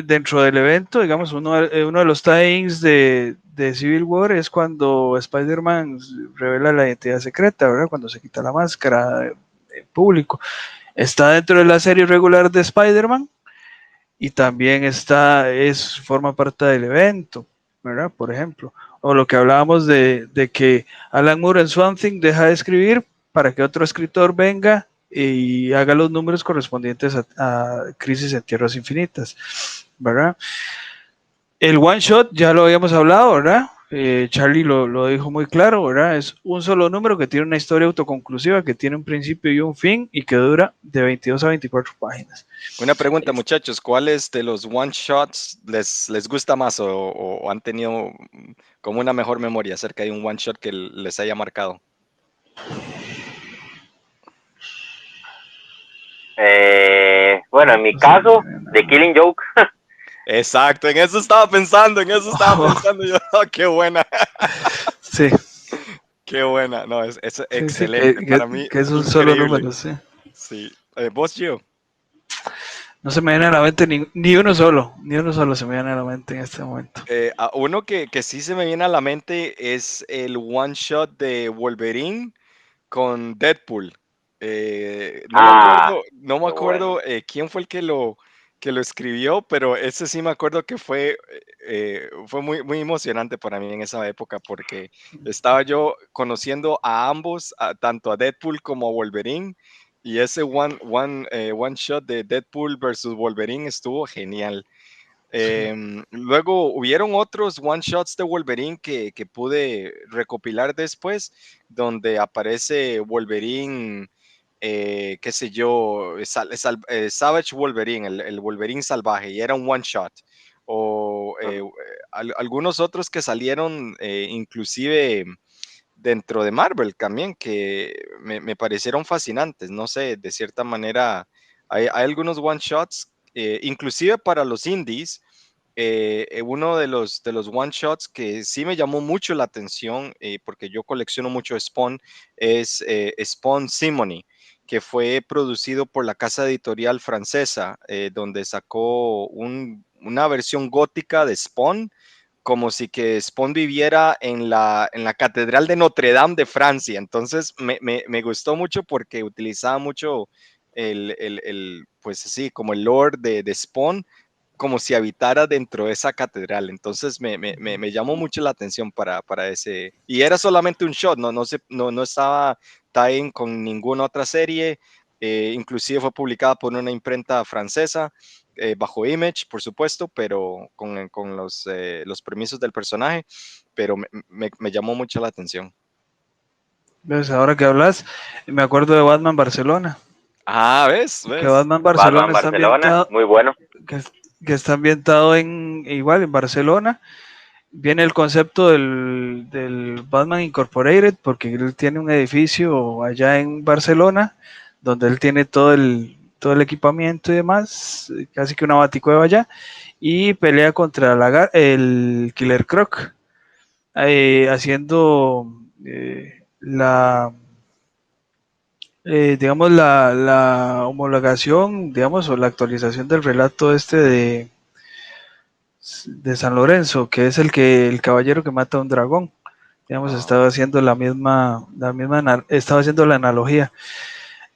dentro del evento, digamos, uno de los tie-ins de Civil War es cuando Spider-Man revela la identidad secreta, ¿verdad? Cuando se quita la máscara en público. Está dentro de la serie regular de Spider-Man y también forma parte del evento, ¿verdad? Por ejemplo. O lo que hablábamos de que Alan Moore en Swamp Thing deja de escribir para que otro escritor venga y haga los números correspondientes a Crisis en Tierras Infinitas, ¿verdad? El one shot ya lo habíamos hablado, ¿verdad? Charlie lo dijo muy claro, ¿verdad? Es un solo número que tiene una historia autoconclusiva, que tiene un principio y un fin y que dura de 22 a 24 páginas.
Una pregunta, muchachos, ¿cuáles de los one shots les gusta más o han tenido como una mejor memoria acerca de un one shot que les haya marcado?
Bueno, en mi caso, The Killing Joke.
Exacto, en eso estaba pensando yo. Oh, qué buena.
Sí.
Qué buena, no, es
Sí, sí,
excelente. Para mí,
que es un solo
increíble.
número, sí.
Sí. ¿Vos, Gio?
No se me viene a la mente ni uno solo se me viene a la mente en este momento.
Uno que sí se me viene a la mente es el one shot de Wolverine con Deadpool. No me
Qué bueno.
acuerdo quién fue el que lo escribió, pero ese sí me acuerdo que fue muy, muy emocionante para mí en esa época porque estaba yo conociendo a ambos, tanto a Deadpool como a Wolverine, y ese one shot de Deadpool versus Wolverine estuvo genial. Luego hubieron otros one shots de Wolverine que pude recopilar después, donde aparece Wolverine, qué sé yo, Savage Wolverine, el Wolverine salvaje, y era un one shot. O algunos otros que salieron inclusive dentro de Marvel también, que me parecieron fascinantes. No sé, de cierta manera, hay algunos one shots, inclusive para los indies. Uno de los one shots que sí me llamó mucho la atención, porque yo colecciono mucho Spawn, es Spawn Simony, que fue producido por la casa editorial francesa, donde sacó una versión gótica de Spawn, como si que Spawn viviera en la Catedral de Notre Dame de Francia. Entonces me gustó mucho porque utilizaba mucho pues sí, como el lore de Spawn, como si habitara dentro de esa catedral. Entonces me llamó mucho la atención para ese. Y era solamente un shot, no estaba tie-in con ninguna otra serie. Inclusive fue publicada por una imprenta francesa, bajo Image, por supuesto, pero con los permisos del personaje, pero me llamó mucho la atención.
¿Ves? Ahora que hablas, me acuerdo de Batman Barcelona.
Ah, ¿ves?
Que Batman
Batman
Barcelona está
Barcelona,
ambientado,
muy bueno.
que, que está ambientado igual en Barcelona. Viene el concepto del Batman Incorporated, porque él tiene un edificio allá en Barcelona, donde él tiene todo el equipamiento y demás, casi que una baticueva allá, y pelea contra el Killer Croc, haciendo digamos, la homologación, digamos, o la actualización del relato de San Lorenzo, que es el caballero que mata a un dragón. Digamos, estaba haciendo estaba haciendo la analogía,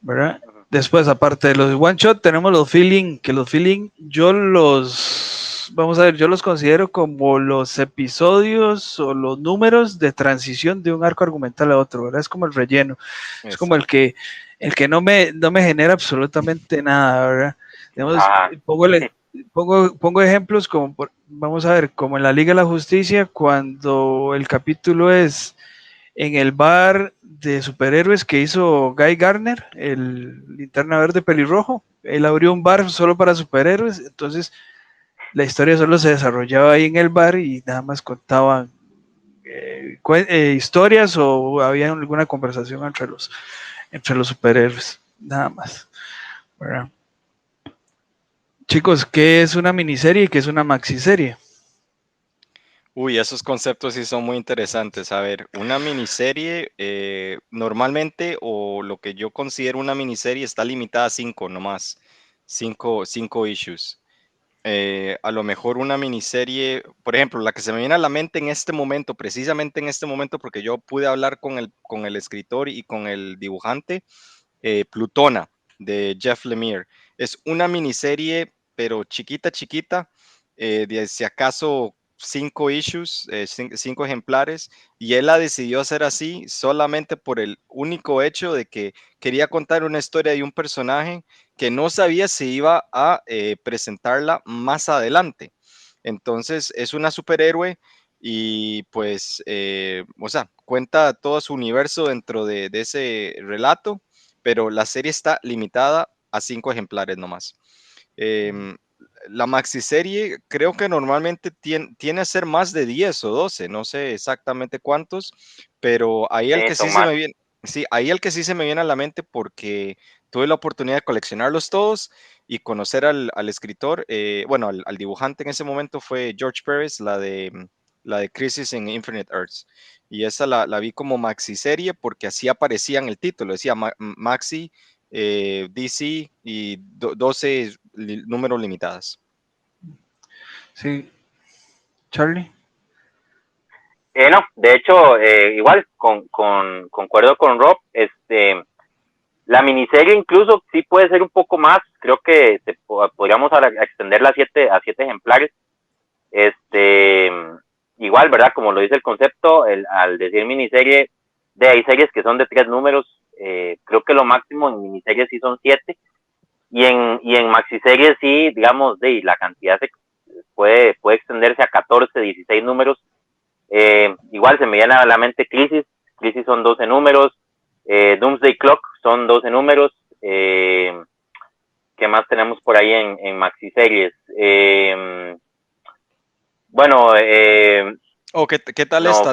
¿verdad? Después, aparte de los one shot, tenemos los feeling, que los feeling, vamos a ver, yo los considero como los episodios o los números de transición de un arco argumental a otro, ¿verdad? Es como el relleno, es como el que no me genera absolutamente nada, ¿verdad? Digamos, pongo ejemplos como, vamos a ver, como en la Liga de la Justicia, cuando el capítulo es en el bar de superhéroes que hizo Guy Gardner, el Linterna Verde pelirrojo. Él abrió un bar solo para superhéroes, entonces la historia solo se desarrollaba ahí en el bar y nada más contaban historias o había alguna conversación entre los superhéroes, nada más, ¿verdad? Chicos, ¿qué es una miniserie y qué es una maxiserie?
Uy, esos conceptos sí son muy interesantes. A ver, una miniserie normalmente, o lo que yo considero una miniserie, está limitada a 5 nomás, cinco issues. A lo mejor una miniserie, por ejemplo, la que se me viene a la mente en este momento, precisamente en este momento, porque yo pude hablar con el escritor y con el dibujante, Plutona, de Jeff Lemire. Es una miniserie, pero chiquita, chiquita, de si acaso 5 issues, 5 ejemplares, y él la decidió hacer así solamente por el único hecho de que quería contar una historia de un personaje que no sabía si iba a presentarla más adelante. Entonces es una superhéroe y pues, o sea, cuenta todo su universo dentro de ese relato, pero la serie está limitada a 5 ejemplares nomás. La maxiserie creo que normalmente tiene a ser más de 10 o 12, no sé exactamente cuántos, pero ahí el que sí se me viene, sí, ahí el que sí se me viene a la mente porque tuve la oportunidad de coleccionarlos todos y conocer al escritor, bueno, al dibujante en ese momento fue George Pérez, la de Crisis en Infinite Earths. Y esa la vi como maxiserie porque así aparecía en el título, decía Maxi, DC y 12 números limitadas.
Sí, Charlie.
No, de hecho, igual, concuerdo con Rob, la miniserie incluso sí puede ser un poco más, creo que podríamos extenderla a 7 ejemplares, igual, ¿verdad? Como lo dice el concepto, al decir miniserie, hay series que son de 3 números, creo que lo máximo en miniseries sí son 7, y en maxiseries sí, digamos, la cantidad puede extenderse a 14, 16 números. Igual se me viene a la mente Crisis son 12 números, Doomsday Clock son 12 números, ¿qué más tenemos por ahí en maxiseries? Bueno,
¿qué tal
no,
esta?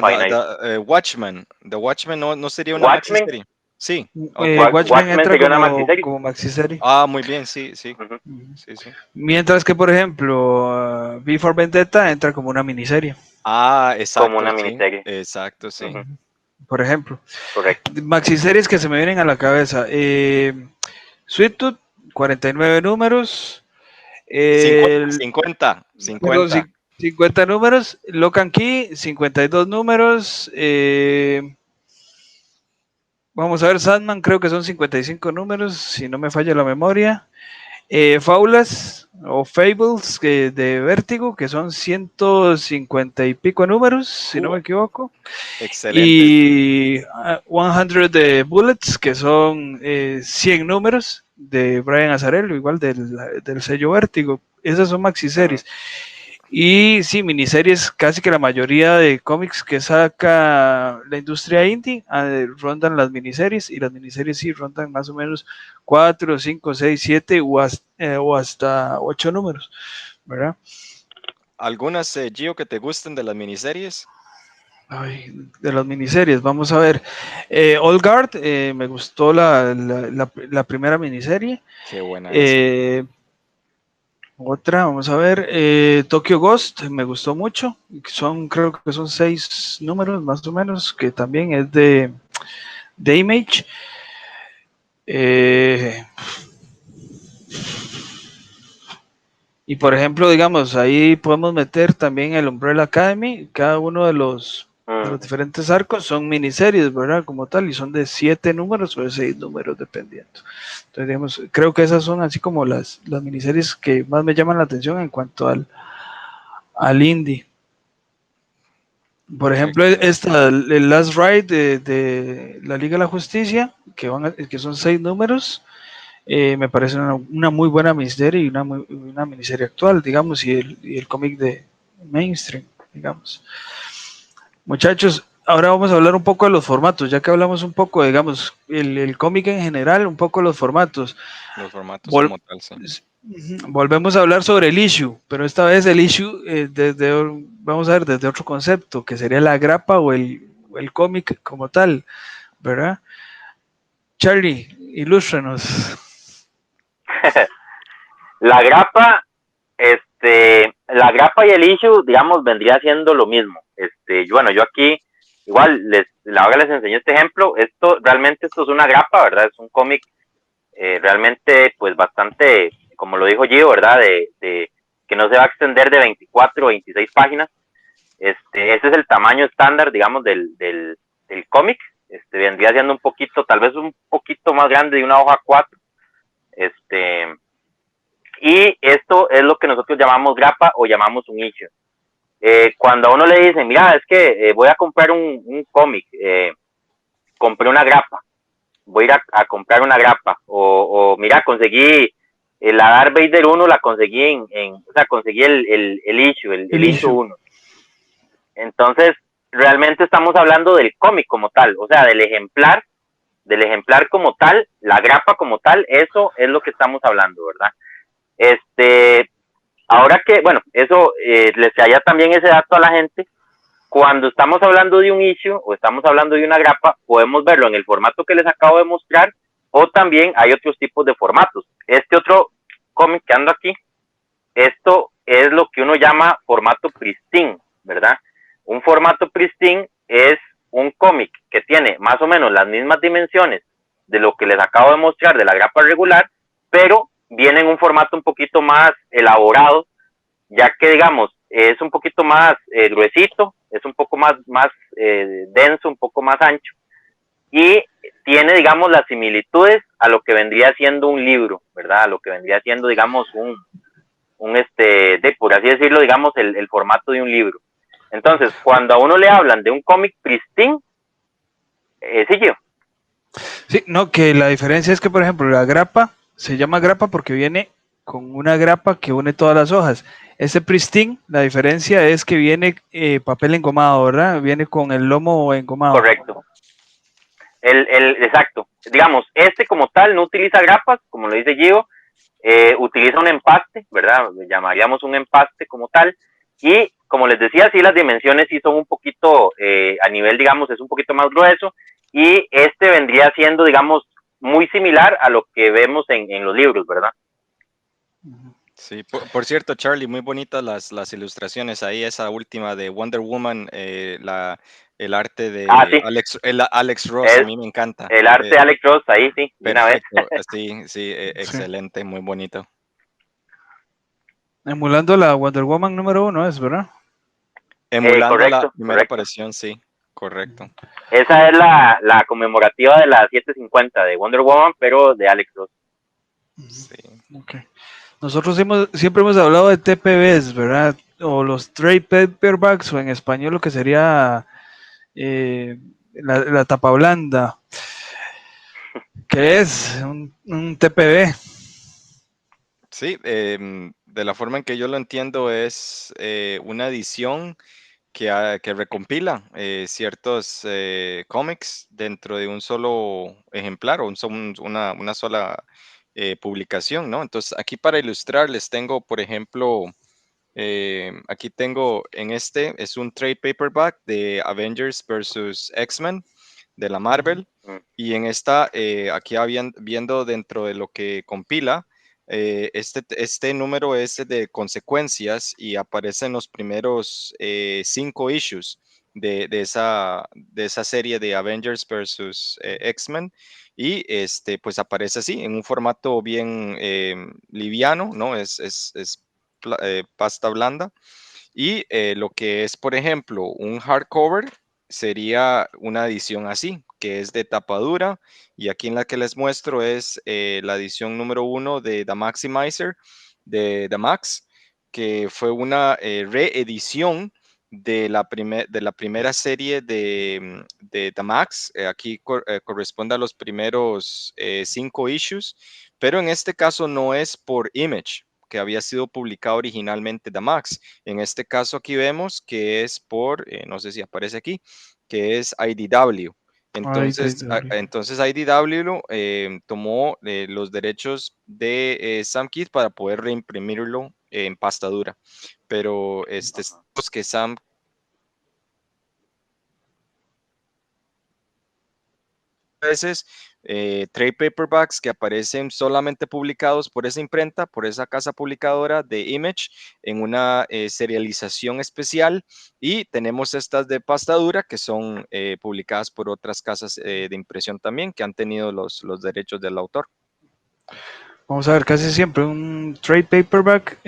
Watchmen. The Watchmen no sería una
Watchmen.
maxiserie. Sí. Okay.
Watchmen entra
sería una maxiserie.
como maxiserie.
Ah, muy bien, sí.
Uh-huh.
Sí.
Mientras que, por ejemplo, V for Vendetta entra como una miniserie.
Ah, exacto.
Como una miniserie.
Exacto, sí.
Uh-huh.
Por ejemplo.
Correcto.
Maxiseries que se me vienen a la cabeza. Sweet Tooth, 49 números.
50.
Perdón, 50 números. Lock and Key, 52 números. Vamos a ver, Sandman, creo que son 55 números, si no me falla la memoria. Faulas o Fables de Vértigo, que son 150 y pico números, si no me equivoco.
Excelente.
Y 100 de Bullets, que son 100 números de Brian Azzarello, igual del sello Vértigo. Esas son maxiseries. Y sí, miniseries, casi que la mayoría de cómics que saca la industria indie rondan las miniseries, y las miniseries sí rondan más o menos 4, 5, 6, 7 o hasta 8 números, ¿verdad?
¿Algunas, Gio, que te gusten de las miniseries?
Ay, de las miniseries, vamos a ver. Old Guard, me gustó la primera miniserie.
Qué buena
Otra, vamos a ver, Tokyo Ghost, me gustó mucho, creo que son 6 números más o menos, que también es de Image. Y por ejemplo, digamos, ahí podemos meter también el Umbrella Academy, cada uno de los diferentes arcos son miniseries, ¿verdad? Como tal, y son de 7 números o de 6 números, dependiendo. Entonces, digamos, creo que esas son así como las miniseries que más me llaman la atención en cuanto al indie. Por ejemplo, el Last Ride de la Liga de la Justicia, que son 6 números, me parece una muy buena miniserie y una miniserie actual, digamos, y el cómic de mainstream, digamos. Muchachos, ahora vamos a hablar un poco de los formatos, ya que hablamos un poco, digamos, el cómic en general, un poco de los formatos.
Los formatos como tal, sí.
Volvemos a hablar sobre el issue, pero esta vez el issue vamos a ver desde otro concepto, que sería la grapa o el cómic como tal, ¿verdad? Charlie, ilústranos.
La grapa y el issue, digamos, vendría siendo lo mismo. Bueno, yo aquí igual les enseñé este ejemplo. Realmente esto es una grapa, ¿verdad? Es un cómic realmente pues bastante, como lo dijo Gio, ¿verdad? De que no se va a extender de 24 o 26 páginas. Ese es el tamaño estándar, digamos, del cómic. Vendría siendo tal vez un poquito más grande de una hoja 4. Y esto es lo que nosotros llamamos grapa o llamamos un issue. Cuando a uno le dicen, mira, es que voy a comprar un cómic, compré una grapa, voy a ir a comprar una grapa, o mira, conseguí la Darth Vader 1, la conseguí o sea, conseguí el issue, el issue 1. Entonces, realmente estamos hablando del cómic como tal, o sea, del ejemplar como tal, la grapa como tal, eso es lo que estamos hablando, ¿verdad? Ahora que, bueno, eso les haya también ese dato a la gente. Cuando estamos hablando de un issue o estamos hablando de una grapa, podemos verlo en el formato que les acabo de mostrar, o también hay otros tipos de formatos. Este otro cómic que ando aquí, esto es lo que uno llama formato pristine, ¿verdad? Un formato pristine es un cómic que tiene más o menos las mismas dimensiones de lo que les acabo de mostrar de la grapa regular, pero viene en un formato un poquito más elaborado, ya que, digamos, es un poquito más gruesito, es un poco más denso, un poco más ancho, y tiene, digamos, las similitudes a lo que vendría siendo un libro, ¿verdad? A lo que vendría siendo, digamos, por así decirlo, digamos, el formato de un libro. Entonces, cuando a uno le hablan de un cómic pristine, sigue.
Sí, no, que la diferencia es que, por ejemplo, la grapa se llama grapa porque viene con una grapa que une todas las hojas. Ese Pristine, la diferencia es que viene papel engomado, ¿verdad? Viene con el lomo engomado.
Correcto. Exacto. Digamos, este como tal no utiliza grapas, como lo dice Gio, utiliza un empaste, ¿verdad? Le llamaríamos un empaste como tal. Y como les decía, sí, las dimensiones sí son un poquito, a nivel, digamos, es un poquito más grueso. Y este vendría siendo, digamos, muy similar a lo que vemos en los libros, ¿verdad?
Sí, por cierto, Charlie, muy bonitas las ilustraciones ahí, esa última de Wonder Woman, el arte de
Sí.
Alex Ross, a mí me encanta.
El arte de Alex Ross, ahí sí, de una vez.
Perfecto, sí, excelente, muy bonito.
Emulando la Wonder Woman número 1, ¿es verdad?
Emulando la
Correcto,
primera
correcto.
aparición, sí, correcto.
Esa es la conmemorativa de la 750 de Wonder Woman, pero de Alex Ross.
Sí.
Okay. Nosotros siempre hemos hablado de TPBs, ¿verdad? O los trade paperbacks, o en español lo que sería la tapa blanda. ¿Qué es un TPB?
Sí, de la forma en que yo lo entiendo es una edición que recompila ciertos cómics dentro de un solo ejemplar o una sola publicación, ¿no? Entonces, aquí para ilustrar les tengo, por ejemplo, aquí tengo es un trade paperback de Avengers versus X-Men de la Marvel. Y en esta, aquí viendo dentro de lo que compila, este número es de consecuencias y aparecen los primeros 5 issues de esa serie de Avengers versus X-Men. Y pues aparece así, en un formato bien liviano, ¿no? Es pasta blanda. Y lo que es, por ejemplo, un hardcover sería una edición así, que es de tapa dura. Y aquí en la que les muestro es la edición número 1 de The Maximizer de The Max, que fue una reedición de la primera serie de The Max. Aquí corresponde a los primeros 5 issues, pero en este caso no es por Image, que había sido publicado originalmente The Max. En este caso aquí vemos que es por, no sé si aparece aquí, que es IDW. Entonces IDW tomó los derechos de Sam Kidd para poder reimprimirlo en pasta dura. Pero que Sam veces trade paperbacks que aparecen solamente publicados por esa imprenta, por esa casa publicadora de Image, en una serialización especial, y tenemos estas de pasta dura que son publicadas por otras casas de impresión también, que han tenido los derechos del autor.
Vamos a ver, casi siempre un trade paperback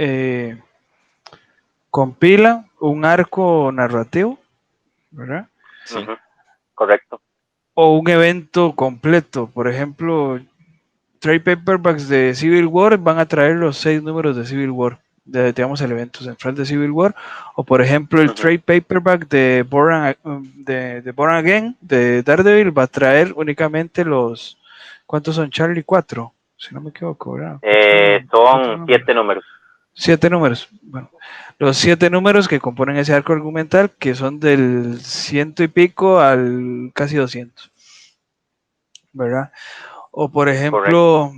compila un arco narrativo, ¿verdad?
Sí. Correcto.
O un evento completo. Por ejemplo, trade paperbacks de Civil War van a traer los 6 números de Civil War, digamos, el evento central de Civil War. O por ejemplo, el trade paperback de Born Again de Daredevil va a traer únicamente los, ¿cuántos son, Charlie? 4, si no me equivoco, ¿verdad?
Son 7 números.
7 números. Bueno, los 7 números que componen ese arco argumental, que son del 100 y pico al casi 200, ¿verdad? O por ejemplo,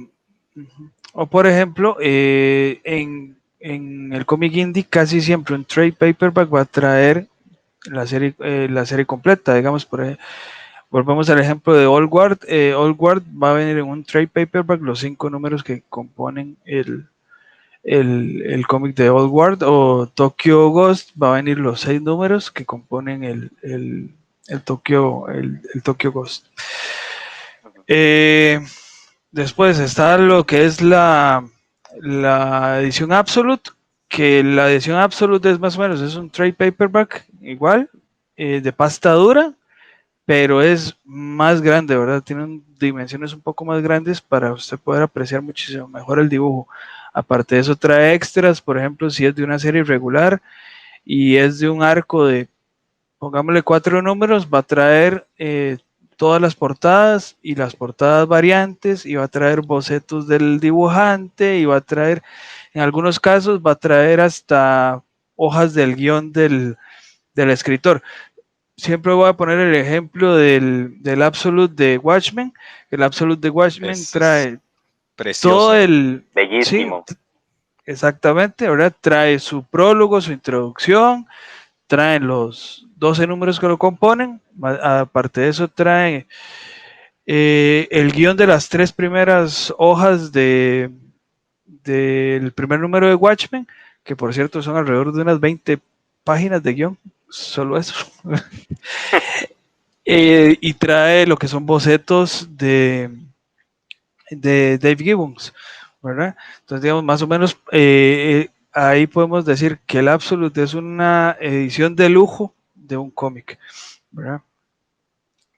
en el cómic indie casi siempre un trade paperback va a traer la serie completa, digamos. Volvemos al ejemplo de Old Guard. Old Guard va a venir en un trade paperback los 5 números que componen el cómic de Old Guard. O Tokyo Ghost va a venir los 6 números que componen el Tokyo Ghost. Después está lo que es la edición Absolute, que la edición Absolute es más o menos, es un trade paperback igual, de pasta dura, pero es más grande, ¿verdad? Tiene dimensiones un poco más grandes para usted poder apreciar muchísimo mejor el dibujo. Aparte de eso trae extras, por ejemplo, si es de una serie regular y es de un arco de, pongámosle 4 números, va a traer todas las portadas y las portadas variantes, y va a traer bocetos del dibujante, y va a traer, en algunos casos, va a traer hasta hojas del guión del escritor. Siempre voy a poner el ejemplo del Absolute de Watchmen. El Absolute de Watchmen
Es
trae todo
precioso.
el... Sí,
Bellísimo.
exactamente, ¿verdad? Trae su prólogo, su introducción, traen los 12 números que lo componen, aparte de eso trae el guión de las 3 primeras hojas del primer número de Watchmen, que por cierto son alrededor de unas 20 páginas de guión, solo eso. Y trae lo que son bocetos de Dave Gibbons, ¿verdad? Entonces, digamos, más o menos ahí podemos decir que el Absolute es una edición de lujo de un cómic, ¿verdad?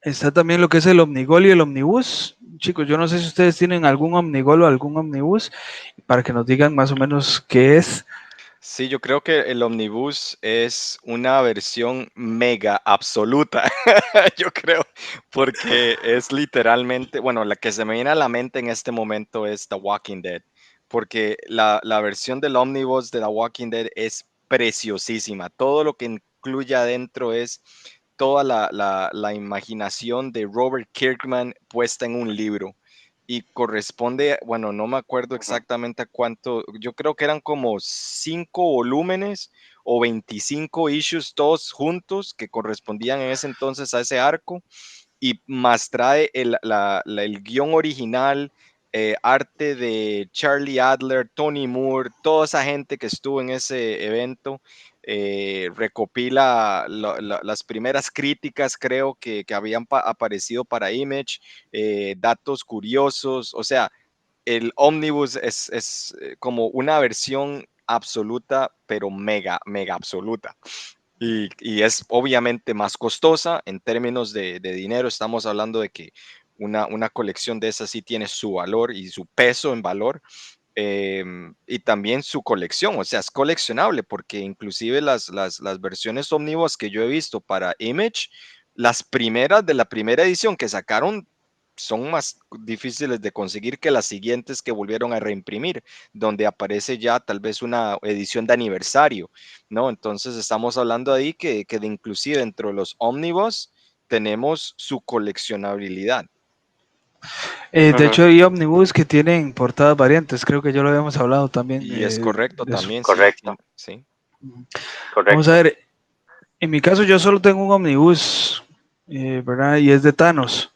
Está también lo que es el Omnigol y el Omnibus. Chicos, yo no sé si ustedes tienen algún Omnigol o algún Omnibus para que nos digan más o menos qué es.
Sí, yo creo que el Omnibus es una versión mega absoluta, yo creo, porque es literalmente, bueno, la que se me viene a la mente en este momento es The Walking Dead, porque la versión del Omnibus de The Walking Dead es preciosísima. Todo lo que incluye adentro es toda la imaginación de Robert Kirkman puesta en un libro y corresponde, bueno, no me acuerdo exactamente a cuánto, yo creo que eran como 5 volúmenes o 25 issues todos juntos que correspondían en ese entonces a ese arco, y más trae el guión original, arte de Charlie Adler, Tony Moore, toda esa gente que estuvo en ese evento. Recopila las primeras críticas, creo que habían aparecido para Image, datos curiosos, o sea, el Omnibus es como una versión absoluta, pero mega, mega absoluta. Y es obviamente más costosa en términos de dinero. Estamos hablando de que una colección de esas sí tiene su valor y su peso en valor. Y también su colección, o sea, es coleccionable porque inclusive las versiones Omnibus que yo he visto para Image, las primeras de la primera edición que sacaron son más difíciles de conseguir que las siguientes que volvieron a reimprimir, donde aparece ya tal vez una edición de aniversario, ¿no? Entonces estamos hablando ahí que de inclusive dentro de los Omnibus tenemos su coleccionabilidad.
De hecho, hay Omnibus que tienen portadas variantes, creo que ya lo habíamos hablado también
Y es correcto
de eso.
también, sí,
Correcto,
sí.
Vamos a
correcto.
ver, en mi caso yo solo tengo un Omnibus, ¿verdad? Y es de Thanos,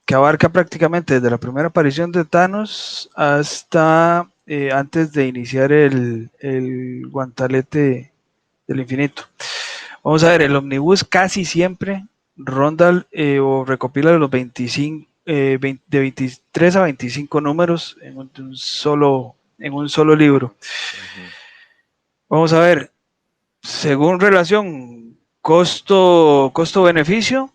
que abarca prácticamente desde la primera aparición de Thanos hasta antes de iniciar el guantelete del infinito. Vamos a ver, el Omnibus casi siempre ronda o recopila los 25, de 23 a 25 números en un solo libro.
Ujú.
Vamos a ver, según relación costo-beneficio,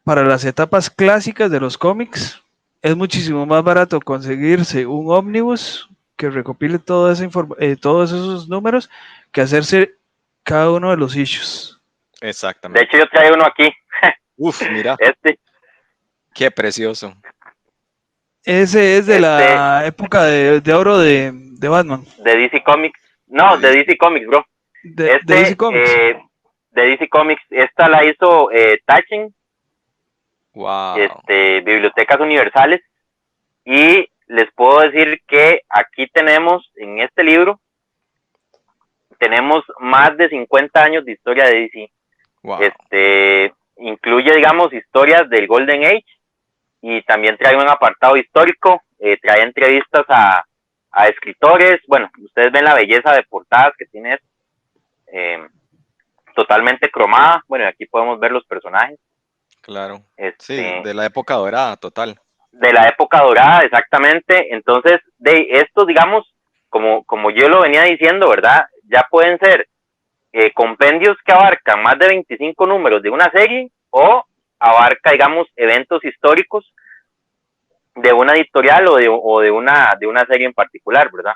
para las etapas clásicas de los cómics, es muchísimo más barato conseguirse un ómnibus que recopile todos esos números que hacerse cada uno de los issues.
De
Exactamente.
hecho, yo traigo uno aquí.
Uf, mira,
Este,
qué precioso.
Ese es de
este,
la época de oro de Batman,
de DC Comics. No, de DC Comics, bro.
de DC Comics.
De DC Comics, esta la hizo Taschen,
Wow.
Bibliotecas Universales. Y les puedo decir que aquí tenemos, en este libro, tenemos más de 50 años de historia de DC.
Wow.
Incluye, digamos, historias del Golden Age y también trae un apartado histórico, trae entrevistas a escritores. Bueno, ustedes ven la belleza de portadas que tiene esto, totalmente cromada. Bueno, aquí podemos ver los personajes.
Claro. Sí, de la época dorada, total.
De la época dorada, exactamente. Entonces, de esto, digamos, como yo lo venía diciendo, ¿verdad? Ya pueden ser compendios que abarcan más de 25 números de una serie o abarca, digamos, eventos históricos de una editorial o de una serie en particular, ¿verdad?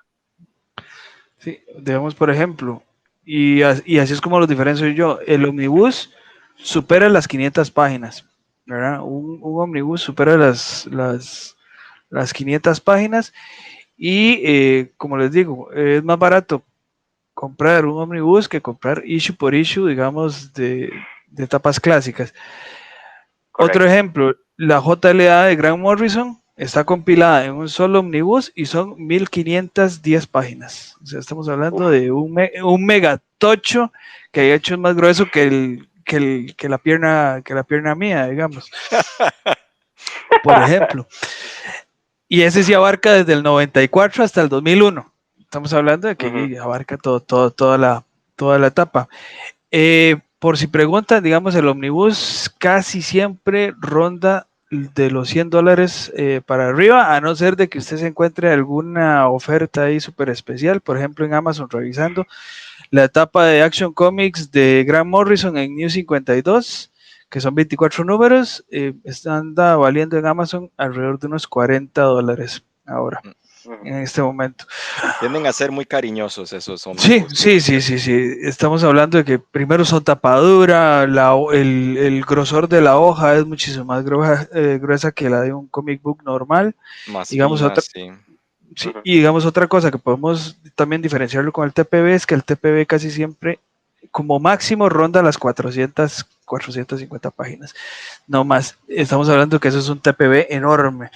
Sí, digamos, por ejemplo, y así es como los diferencio yo. El Omnibus supera las 500 páginas. ¿verdad? Un omnibus supera las 500 páginas y, como les digo, es más barato comprar un omnibus que comprar issue por issue, digamos, de tapas clásicas. Otro
Correcto.
ejemplo, la JLA de Grant Morrison está compilada en un solo omnibus y son 1510 páginas. O sea, estamos
Uf.
hablando de un megatocho que hay hecho es más grueso que la pierna mía, digamos, por ejemplo. Y ese sí abarca desde el 94 hasta el 2001. Estamos hablando de
Ujú.
que abarca toda la etapa. Por si preguntan, digamos, el omnibus casi siempre ronda de los $100 para arriba, a no ser de que usted se encuentre alguna oferta ahí súper especial, por ejemplo en Amazon revisando la etapa de Action Comics de Grant Morrison en New 52, que son 24 números, anda valiendo en Amazon alrededor de unos $40 ahora,
Ujú.
en este momento.
Tienden a ser muy cariñosos esos
Sí,
ómnibus,
sí,
es
sí,
cierto.
sí, sí. Estamos hablando de que primero son tapadura, el grosor de la hoja es muchísimo más gruesa que la de un comic book normal.
Más
Digamos
finas,
otra,
sí.
sí,
Ujú.
y digamos otra cosa que podemos también diferenciarlo con el TPB es que el TPB casi siempre, como máximo, ronda las 450 páginas. No más. Estamos hablando que eso es un TPB enorme,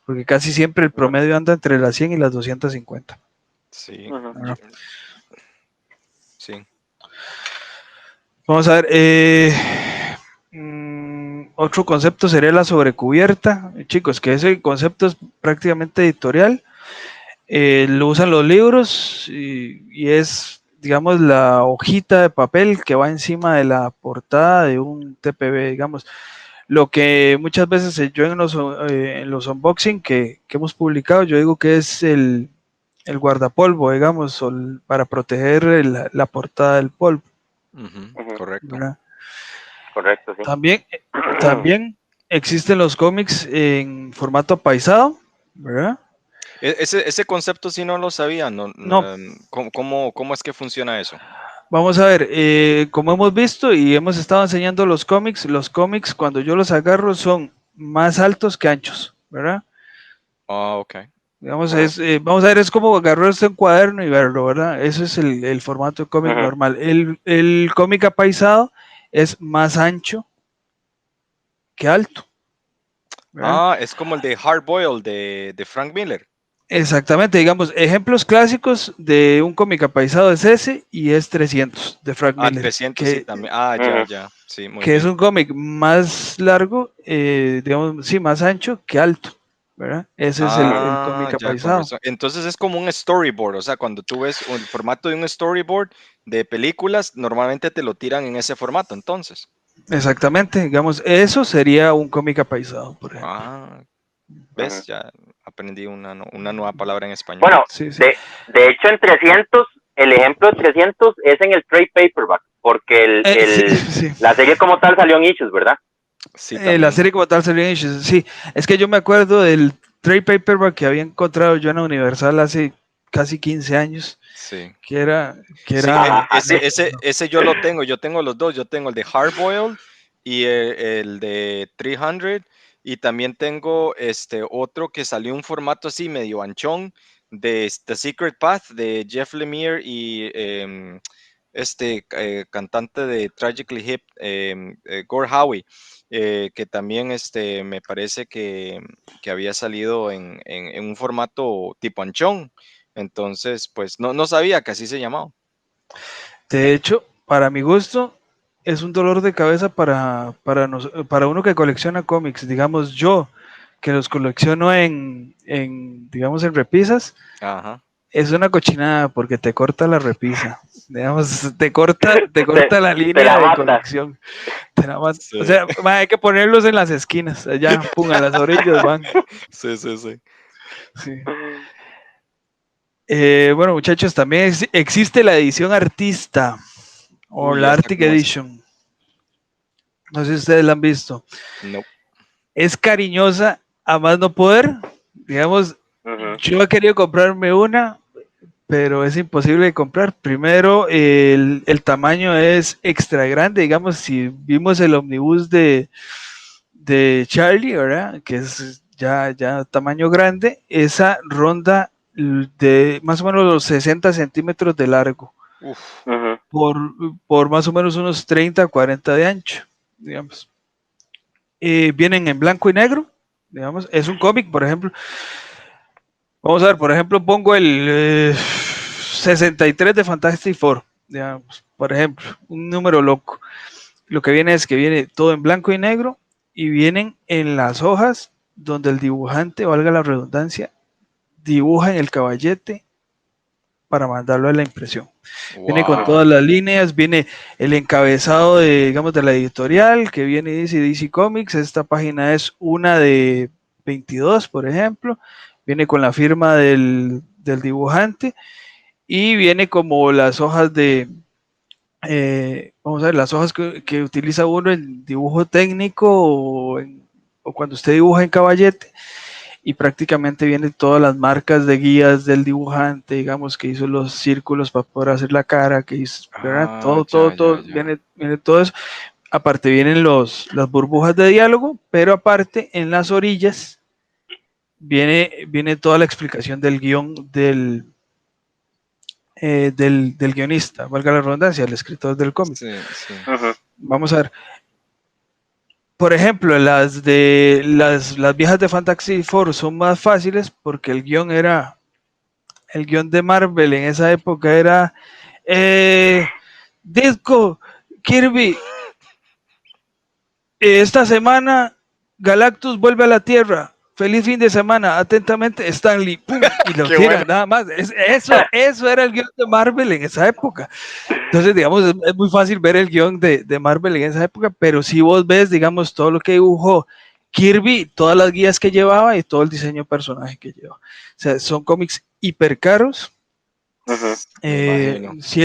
porque casi siempre el
Ujú.
promedio anda entre las 100 y las 250.
Sí,
Ujú.
sí.
Vamos a ver. Otro concepto sería la sobrecubierta. Chicos, que ese concepto es prácticamente editorial. Lo usan los libros y es, digamos, la hojita de papel que va encima de la portada de un TPB, digamos. Lo que muchas veces yo en los unboxing que hemos publicado, yo digo que es el guardapolvo, digamos, para proteger la portada del polvo,
Ujú,
Ujú.
correcto.
¿verdad?
Correcto, sí.
También, también existen los cómics en formato apaisado, ¿verdad?
Ese concepto sí no lo sabía, no,
No,
¿cómo es que funciona eso?
vamos a ver, como hemos visto y hemos estado enseñando los cómics cuando yo los agarro son más altos que anchos, ¿verdad?
Ah, ok.
Digamos,
Ujú.
vamos a ver, es como agarrar este un cuaderno y verlo, ¿verdad? Eso es el formato de cómic
Ujú.
normal. El cómic apaisado es más ancho que alto, ¿verdad?
Ah, es como el de Hard Boiled de Frank Miller.
Exactamente, digamos, ejemplos clásicos de un cómic apaisado es ese y es 300 de Frank
Ah,
Miller,
300 sí también. Ah, ya,
Ujú.
ya. Sí, muy
que es
bien.
un cómic más largo, digamos, sí, más ancho que alto, ¿verdad? Ese es el
Ah,
cómic
ya, con
apaisado.
razón. Entonces es como un storyboard, o sea, cuando tú ves el formato de un storyboard de películas, normalmente te lo tiran en ese formato, entonces.
Exactamente, digamos, eso sería un cómic apaisado, por ejemplo.
Ah,
Ujú.
¿ves? Ya aprendí una nueva palabra en español.
Bueno,
Sí, sí.
de hecho en 300, el ejemplo de 300 es en el trade paperback, porque
Sí, sí.
la serie como tal salió en issues, ¿verdad?
Sí,
La
también.
serie como tal salió en Issues, sí. Es que yo me acuerdo del trade paperback que había encontrado yo en la Universal hace casi 15 años,
Sí.
que era, que
Sí,
era,
ese yo tengo los dos, yo tengo el de Hard Boiled y el de 300 y también tengo este otro que salió en un formato así medio anchón de The Secret Path de Jeff Lemire y cantante de Tragically Hip, Gord Howe, que también me parece que había salido en un formato tipo anchón. Entonces, pues no sabía que así se llamaba.
de hecho, para mi gusto, es un dolor de cabeza para uno que colecciona cómics. Digamos, yo que los colecciono digamos, en repisas,
Ajá.
es una cochinada porque te corta la repisa. Digamos, te
te,
corta la
te
línea
la
de
mata.
colección. O
Sí,
sea, hay que ponerlos en las esquinas, allá, pum, a las orillas van.
sí, sí, sí.
Sí. Bueno, muchachos, también existe la edición artista o
Uy,
la
¿esta
Arctic
cómo es?
Edition. No sé si ustedes la han visto.
No.
Es cariñosa a más no poder. Digamos,
Ujú.
yo he querido comprarme una, pero es imposible de comprar. Primero, el tamaño es extra grande. Digamos, si vimos el omnibus de Charlie, ¿verdad? Que es ya tamaño grande, esa ronda de más o menos los 60 centímetros de largo,
Uf.
Ujú.
por más o menos unos 30, 40 de ancho, digamos. Vienen en blanco y negro, digamos, es un cómic, por ejemplo. Vamos a ver, por ejemplo, pongo el 63 de Fantastic Four, digamos, por ejemplo, un número loco. Lo que viene es que viene todo en blanco y negro y vienen en las hojas donde el dibujante, valga la redundancia, dibuja en el caballete para mandarlo a la impresión. Viene con
Wow.
todas las líneas, viene el encabezado de, digamos, de la editorial que viene y dice DC Comics. Esta página es una de 22, por ejemplo. Viene con la firma del dibujante y viene como las hojas de, vamos a ver, las hojas que utiliza uno en dibujo técnico o cuando usted dibuja en caballete, y prácticamente vienen todas las marcas de guías del dibujante, digamos, que hizo los círculos para poder hacer la cara, que hizo, ¿verdad?
Ah,
Todo,
ya,
todo,
ya,
todo,
ya.
viene todo eso. Aparte vienen las burbujas de diálogo, pero aparte en las orillas viene toda la explicación del guión del guionista, valga la redundancia, el escritor del cómic.
Sí, sí.
Ujú.
Vamos a ver, por ejemplo, las viejas de Fantasy Four son más fáciles porque el guión de Marvel en esa época era Disco, Kirby, esta semana Galactus vuelve a la Tierra. Feliz fin de semana, atentamente, Stanley, ¡pum! Y lo
Qué bueno.
tiran, nada más. Eso era el guión de Marvel en esa época. Entonces, digamos, es muy fácil ver el guión de Marvel en esa época, pero si vos ves, digamos, todo lo que dibujó Kirby, todas las guías que llevaba y todo el diseño de personaje que lleva. O sea, son cómics hiper caros.
Ujú.
Me imagino.
Si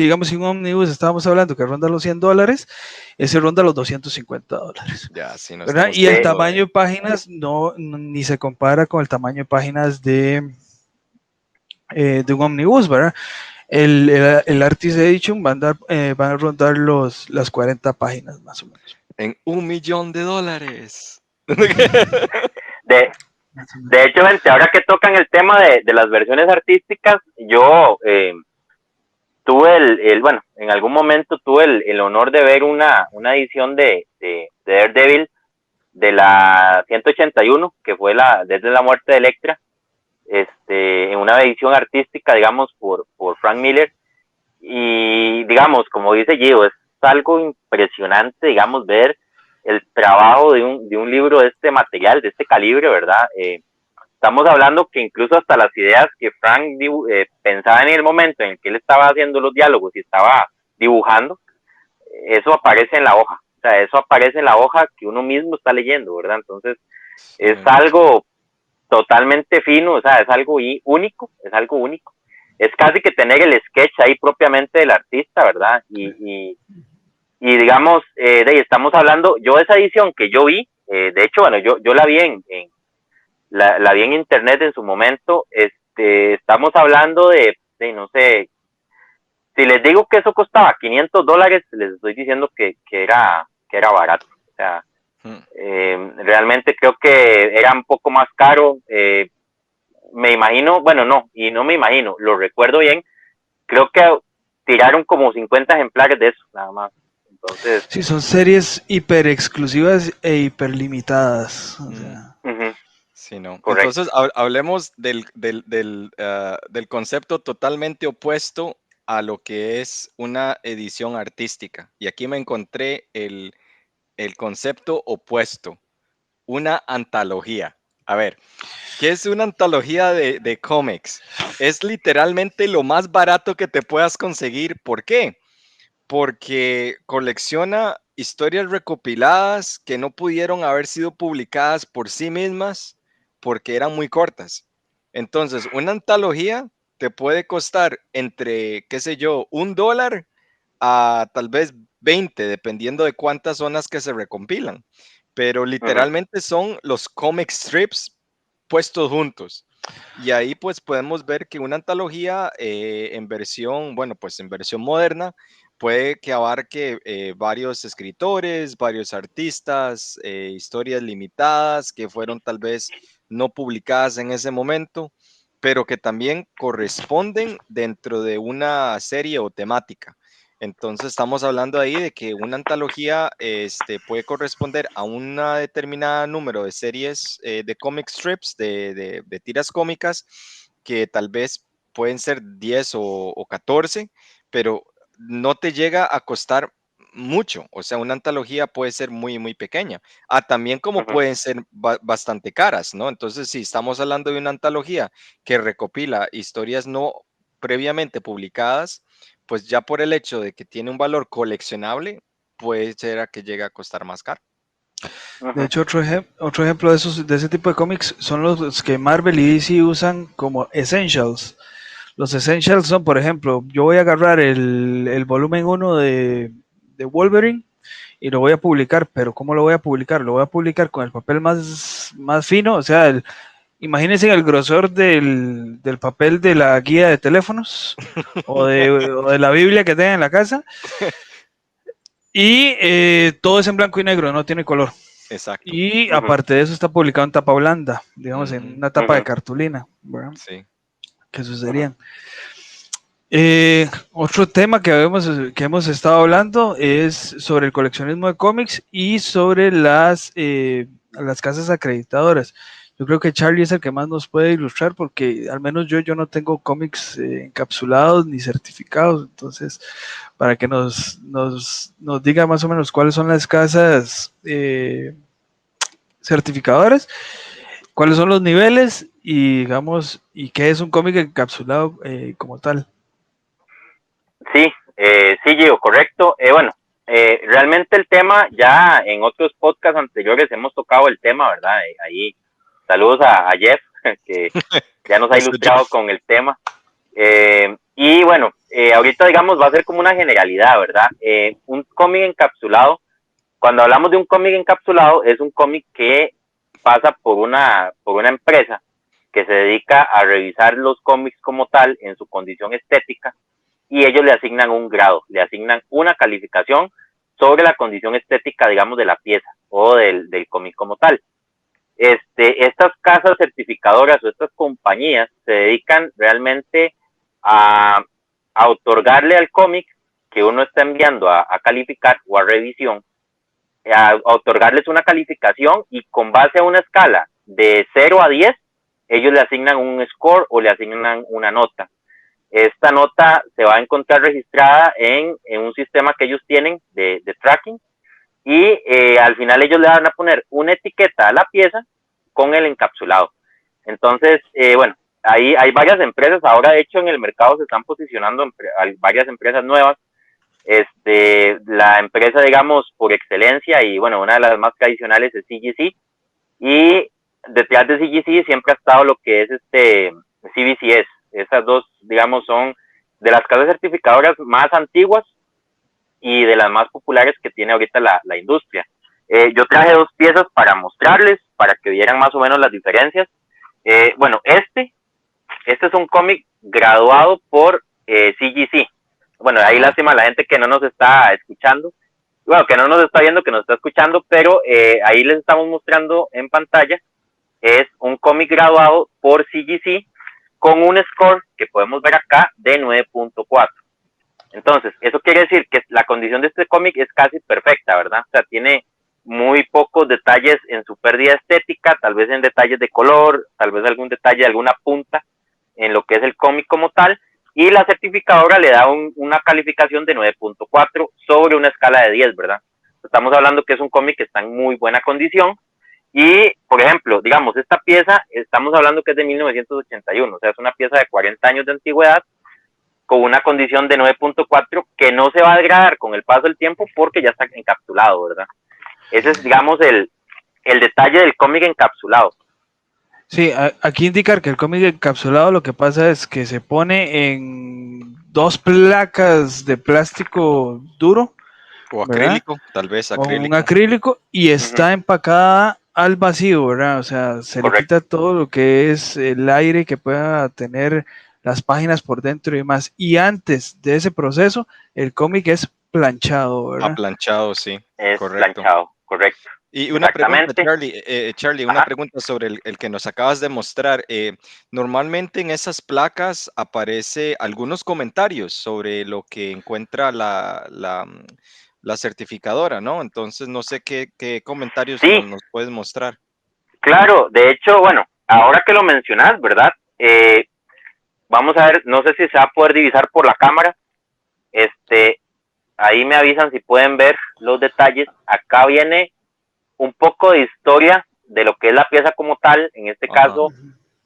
digamos, si un omnibus estábamos hablando que ronda los $100, ese ronda los $250.
Ya, sí, no
¿Verdad?
estamos
Y el
hablando
tamaño
de.
de páginas ni se compara con el tamaño de páginas de un omnibus, ¿verdad? El Artist Edition van a rondar las 40 páginas más o menos.
En $1 millón.
De,
Más o
de
menos.
hecho, gente, ahora que tocan el tema de las versiones artísticas, yo tuve bueno, en algún momento tuve el honor de ver una edición de Daredevil de la 181, que fue desde la muerte de Elektra, en una edición artística, digamos, por Frank Miller. Y, digamos, como dice Gio, es algo impresionante, digamos, ver el trabajo de un libro de este material, de este calibre, ¿verdad? Estamos hablando que incluso hasta las ideas que Frank pensaba en el momento en el que él estaba haciendo los diálogos y estaba dibujando, eso aparece en la hoja. O sea, eso aparece en la hoja que uno mismo está leyendo, ¿verdad? Entonces,
Sí,
es algo totalmente fino, o sea, es algo único, es algo único. Es casi que tener el sketch ahí propiamente del artista, ¿verdad? Y digamos, estamos hablando, yo esa edición que yo vi, de hecho, bueno, yo la vi la vi en internet en su momento, estamos hablando no sé, si les digo que eso costaba $500, les estoy diciendo que era barato. O sea,
hmm,
realmente creo que era un poco más caro. Me imagino, bueno, no, y no me imagino, lo recuerdo bien, creo que tiraron como 50 ejemplares de eso, nada más. Entonces,
Sí, son series hiper exclusivas e hiper limitadas. O
hmm.
sea,
uh-huh,
Sí, no.
correcto.
Entonces, hablemos del concepto totalmente opuesto a lo que es una edición artística. Y aquí me encontré el concepto opuesto, una antología. A ver, ¿qué es una antología de cómics? Es literalmente lo más barato que te puedas conseguir. ¿Por qué? Porque colecciona historias recopiladas que no pudieron haber sido publicadas por sí mismas porque eran muy cortas. Entonces, una antología te puede costar entre, qué sé yo, $1 a tal vez 20, dependiendo de cuántas zonas que se recompilan. Pero
Uh-huh.
literalmente son los comic strips puestos juntos. Y ahí pues podemos ver que una antología en versión, bueno, pues en versión moderna, puede que abarque varios escritores, varios artistas, historias limitadas que fueron tal vez no publicadas en ese momento, pero que también corresponden dentro de una serie o temática. Entonces estamos hablando ahí de que una antología puede corresponder a un determinado número de series de comic strips, de tiras cómicas, que tal vez pueden ser 10 o 14, pero no te llega a costar mucho. O sea, una antología puede ser muy, muy pequeña. También como
Ujú.
pueden ser bastante caras, ¿no? Entonces, si estamos hablando de una antología que recopila historias no previamente publicadas, pues ya por el hecho de que tiene un valor coleccionable, puede ser a que llegue a costar más caro.
De
Ujú.
hecho, otro ejemplo de ese tipo de cómics son los que Marvel y DC usan como essentials. Los essentials son, por ejemplo, yo voy a agarrar el volumen 1 de Wolverine y lo voy a publicar, pero ¿cómo lo voy a publicar? Lo voy a publicar con el papel más fino, o sea, imagínense el grosor del papel de la guía de teléfonos o de la Biblia que tengan en la casa, y todo es en blanco y negro, no tiene color.
Exacto.
Y
Ujú.
aparte de eso está publicado en tapa blanda, digamos, en
Ujú,
una tapa de
Ujú.
cartulina, ¿verdad?
sí.
Que
Ujú.
sucederían. Otro tema que hemos estado hablando es sobre el coleccionismo de cómics y sobre las casas acreditadoras. Yo creo que Charlie es el que más nos puede ilustrar porque al menos yo no tengo cómics encapsulados ni certificados. Entonces, para que nos diga más o menos cuáles son las casas certificadoras, cuáles son los niveles y digamos, y qué es un cómic encapsulado como tal.
Sí, sí, Gio, correcto. Bueno, realmente el tema, ya en otros podcasts anteriores hemos tocado el tema, ¿verdad? Ahí, saludos a Jeff, que ya nos ha
Eso,
ilustrado
Jeff.
con el tema. Y bueno, ahorita digamos va a ser como una generalidad, ¿verdad? Un cómic encapsulado, cuando hablamos de un cómic encapsulado, es un cómic que pasa por una empresa que se dedica a revisar los cómics como tal en su condición estética, y ellos le asignan un grado, le asignan una calificación sobre la condición estética, digamos, de la pieza o del cómic como tal. Estas casas certificadoras o estas compañías se dedican realmente a, a otorgarle al cómic que uno está enviando a calificar o a revisión, a otorgarles una calificación, y con base a una escala de 0 a 10, ellos le asignan un score o le asignan una nota. Esta nota se va a encontrar registrada en un sistema que ellos tienen de tracking, y al final ellos le van a poner una etiqueta a la pieza con el encapsulado. Entonces, bueno, hay varias empresas, ahora de hecho en el mercado se están posicionando varias empresas nuevas. La empresa, digamos, por excelencia y bueno, una de las más tradicionales es CGC, y detrás de CGC siempre ha estado lo que es CBCS. Esas dos, digamos, son de las casas certificadoras más antiguas y de las más populares que tiene ahorita la industria. Yo traje dos piezas para mostrarles, para que vieran más o menos las diferencias. Bueno, este es un cómic graduado por CGC. Bueno, ahí
Ajá.
lástima a la gente que no nos está escuchando, bueno, que no nos está viendo, que nos está escuchando, pero ahí les estamos mostrando en pantalla. Es un cómic graduado por CGC con un score que podemos ver acá de 9.4. Entonces, eso quiere decir que la condición de este cómic es casi perfecta, ¿verdad? O sea, tiene muy pocos detalles en su pérdida estética, tal vez en detalles de color, tal vez algún detalle de alguna punta en lo que es el cómic como tal, y la certificadora le da una calificación de 9.4 sobre una escala de 10, ¿verdad? Estamos hablando que es un cómic que está en muy buena condición, y, por ejemplo, digamos, esta pieza, estamos hablando que es de 1981, o sea, es una pieza de 40 años de antigüedad, con una condición de 9.4 que no se va a degradar con el paso del tiempo porque ya está encapsulado, ¿verdad? Ese es, digamos, el detalle del cómic encapsulado.
Sí, aquí indicar que el cómic encapsulado lo que pasa es que se pone en dos placas de plástico duro,
O
¿verdad?
acrílico, tal vez
O un
acrílico.
acrílico y
Uh-huh.
está empacada al vacío, ¿verdad? O sea, se le
Correcto.
quita todo lo que es el aire que pueda tener las páginas por dentro y demás. Y antes de ese proceso, el cómic es planchado, ¿verdad?
Planchado, sí.
Es
Correcto.
planchado, correcto.
Y una pregunta,
Exactamente.
Charlie, una pregunta sobre el que nos acabas de mostrar. Normalmente en esas placas aparece algunos comentarios sobre lo que encuentra la certificadora, ¿no? Entonces no sé qué comentarios
Sí,
nos puedes mostrar.
claro, de hecho, bueno, ahora que lo mencionas, ¿verdad? Vamos a ver, no sé si se va a poder divisar por la cámara. Ahí me avisan si pueden ver los detalles. Acá viene un poco de historia de lo que es la pieza como tal, en este
Ajá.
caso,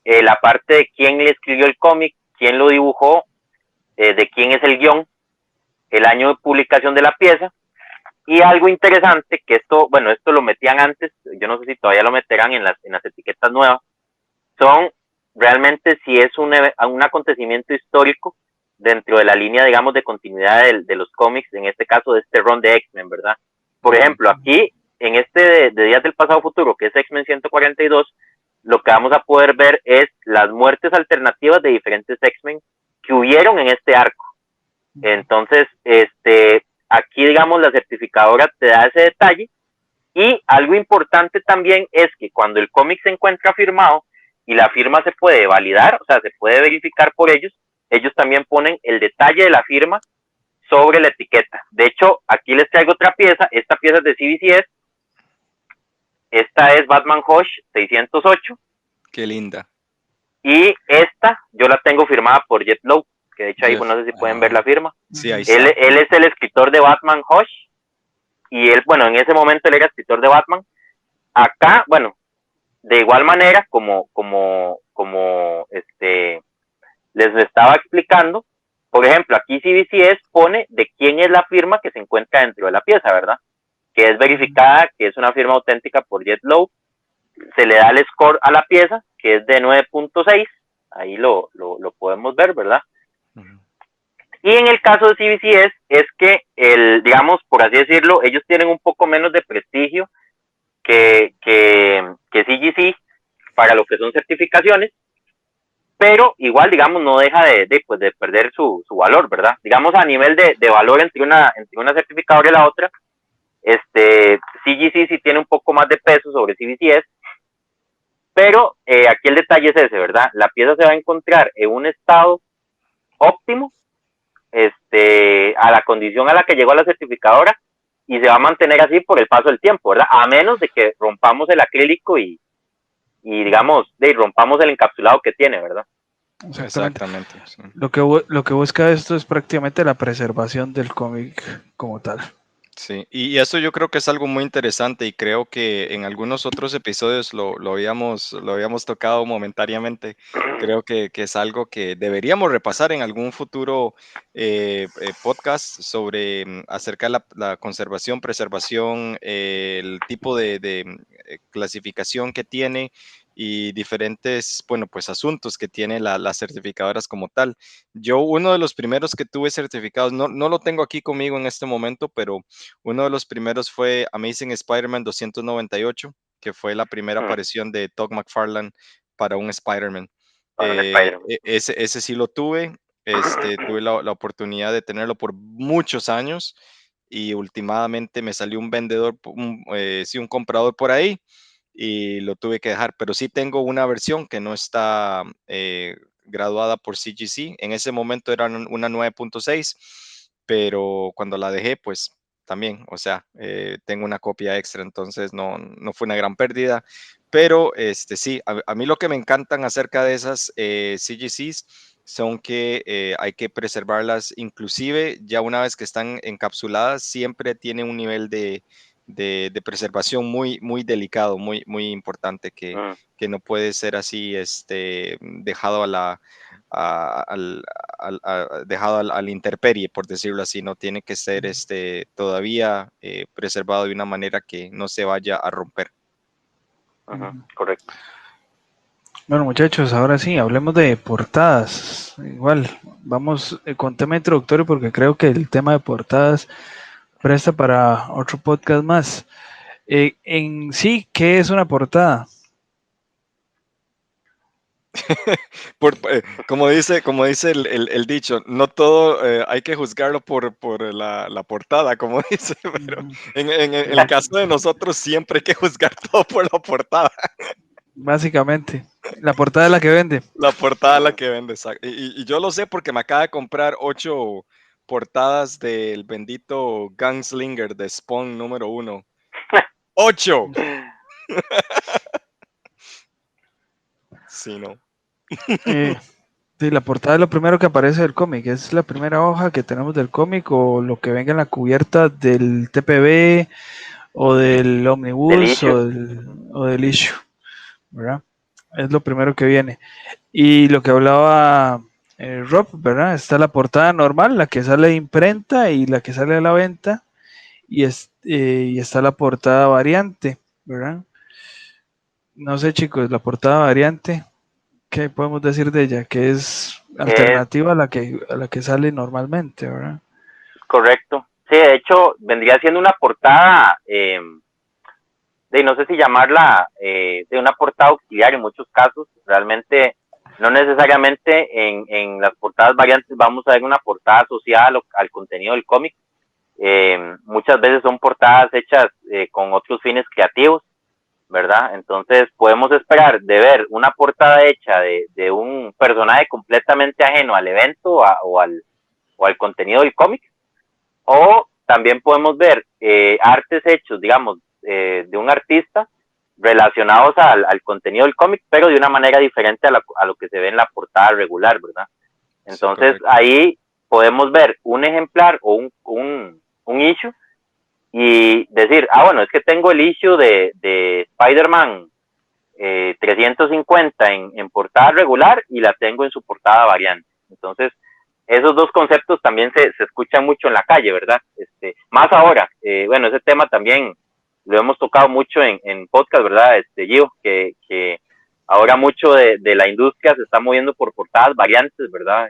la parte de quién le escribió el cómic, quién lo dibujó, de quién es el guión, el año de publicación de la pieza. Y algo interesante, que esto lo metían antes, yo no sé si todavía lo meterán en las etiquetas nuevas, son realmente si es un acontecimiento histórico dentro de la línea, digamos, de continuidad de los cómics, en este caso de este run de X-Men, ¿verdad? Por ejemplo, aquí, en este de Días del Pasado Futuro, que es X-Men 142, lo que vamos a poder ver es las muertes alternativas de diferentes X-Men que hubieron en este arco. Entonces, aquí, digamos, la certificadora te da ese detalle. Y algo importante también es que cuando el cómic se encuentra firmado y la firma se puede validar, o sea, se puede verificar por ellos también ponen el detalle de la firma sobre la etiqueta. De hecho, aquí les traigo otra pieza. Esta pieza es de CBCS. Esta es Batman Hush 608.
Qué linda.
Y esta yo la tengo firmada por Jet Lowe, que de hecho ahí, no sé si pueden ver la firma.
Sí, ahí está.
Él es el escritor de Batman Hush. Y él, en ese momento él era escritor de Batman. Acá, de igual manera, como les estaba explicando, por ejemplo, aquí CBCS pone de quién es la firma que se encuentra dentro de la pieza, ¿verdad? Que es verificada, que es una firma auténtica por Jet Lowe. Se le da el score a la pieza, que es de 9.6, ahí lo podemos ver, ¿verdad? Y en el caso de CBCS es que, digamos, por así decirlo, ellos tienen un poco menos de prestigio que CGC para lo que son certificaciones, pero igual, digamos, no deja de perder su valor, ¿verdad? Digamos, a nivel de valor entre una certificadora y la otra, CGC sí tiene un poco más de peso sobre CBCS, pero aquí el detalle es ese, ¿verdad? La pieza se va a encontrar en un estado óptimo, a la condición a la que llegó la certificadora, y se va a mantener así por el paso del tiempo, ¿verdad? A menos de que rompamos el acrílico y digamos, rompamos el encapsulado que tiene, ¿verdad?
Exactamente. Sí. Lo que busca esto es prácticamente la preservación del cómic como tal.
Sí, y eso yo creo que es algo muy interesante y creo que en algunos otros episodios lo habíamos tocado momentáneamente. Creo que es algo que deberíamos repasar en algún futuro podcast sobre acerca de la conservación, preservación, el tipo de clasificación que tiene y diferentes, pues asuntos que tiene las certificadoras como tal. Yo uno de los primeros que tuve certificados, no lo tengo aquí conmigo en este momento, pero uno de los primeros fue Amazing Spider-Man 298, que fue la primera aparición de Todd McFarlane para un Spider-Man. Ese sí lo tuve, tuve la oportunidad de tenerlo por muchos años y últimamente me salió un vendedor, un comprador por ahí y lo tuve que dejar, pero sí tengo una versión que no está graduada por CGC. En ese momento era una 9.6, pero cuando la dejé, pues también, o sea, tengo una copia extra, entonces no fue una gran pérdida, pero sí, a mí lo que me encantan acerca de esas CGCs son que hay que preservarlas, inclusive ya una vez que están encapsuladas, siempre tiene un nivel de preservación muy, muy delicado, muy, muy importante, que no puede ser así dejado dejado a la intemperie, por decirlo así, no tiene que ser todavía preservado de una manera que no se vaya a romper.
Correcto.
Bueno, muchachos, ahora sí, hablemos de portadas. Igual, vamos con tema introductorio porque creo que el tema de portadas presta para otro podcast más. En sí, ¿qué es una portada?
Como dice el dicho, no todo hay que juzgarlo por la portada, como dice, pero en el caso de nosotros siempre hay que juzgar todo por la portada.
Básicamente, la portada es la que vende.
La portada es la que vende, exacto. Y yo lo sé porque me acaba de comprar 8 portadas del bendito Gunslinger de Spawn número 1. ¡8! Sí, no.
Eh, sí, la portada es lo primero que aparece del cómic, es la primera hoja que tenemos del cómic o lo que venga en la cubierta del TPB o del
Del
Omnibus
issue.
o del issue, ¿verdad? Es lo primero que viene. Y lo que hablaba Rob, ¿verdad? Está la portada normal, la que sale de imprenta y la que sale a la venta, y está la portada variante, ¿verdad? No sé, chicos, la portada variante, ¿qué podemos decir de ella? Que es
Es
alternativa a la que sale normalmente, ¿verdad?
correcto. Sí, de hecho, vendría siendo una portada, de no sé si llamarla de una portada auxiliar en muchos casos. Realmente, no necesariamente en las portadas variantes vamos a ver una portada asociada al contenido del cómic. Muchas veces son portadas hechas con otros fines creativos, ¿verdad? Entonces podemos esperar de ver una portada hecha de un personaje completamente ajeno al evento o al contenido del cómic, o también podemos ver artes hechos, digamos, de un artista relacionados al contenido del cómic, pero de una manera diferente a lo que se ve en la portada regular, ¿verdad?
Sí,
Entonces
correcto.
ahí podemos ver un ejemplar o un issue y decir, bueno, es que tengo el issue de Spider-Man 350 en portada regular y la tengo en su portada variante. Entonces, esos dos conceptos también se escuchan mucho en la calle, ¿verdad? Más ahora, bueno, ese tema también lo hemos tocado mucho en podcast, ¿verdad? Gio, que ahora mucho de la industria se está moviendo por portadas variantes, ¿verdad?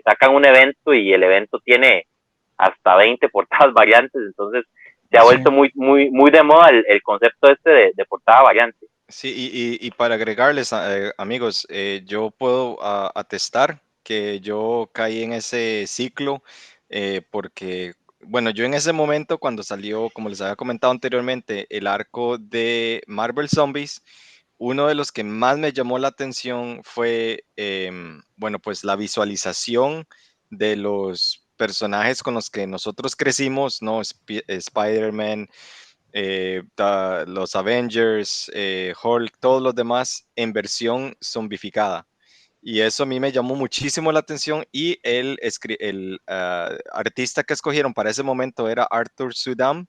Sacan un evento y el evento tiene hasta 20 portadas variantes, entonces se ha
Sí,
vuelto muy de moda el concepto de portada variante.
Sí, y para agregarles, amigos, yo puedo atestar que yo caí en ese ciclo porque, bueno, yo en ese momento cuando salió, como les había comentado anteriormente, el arco de Marvel Zombies, uno de los que más me llamó la atención fue, bueno, pues la visualización de los personajes con los que nosotros crecimos, ¿no? Spider-Man, los Avengers, Hulk, todos los demás en versión zombificada. Y eso a mí me llamó muchísimo la atención y el artista que escogieron para ese momento era Arthur Sudam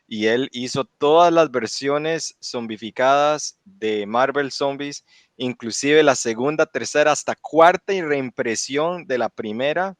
y él hizo todas las versiones zombificadas de Marvel Zombies, inclusive la segunda, tercera, hasta cuarta y reimpresión de la primera,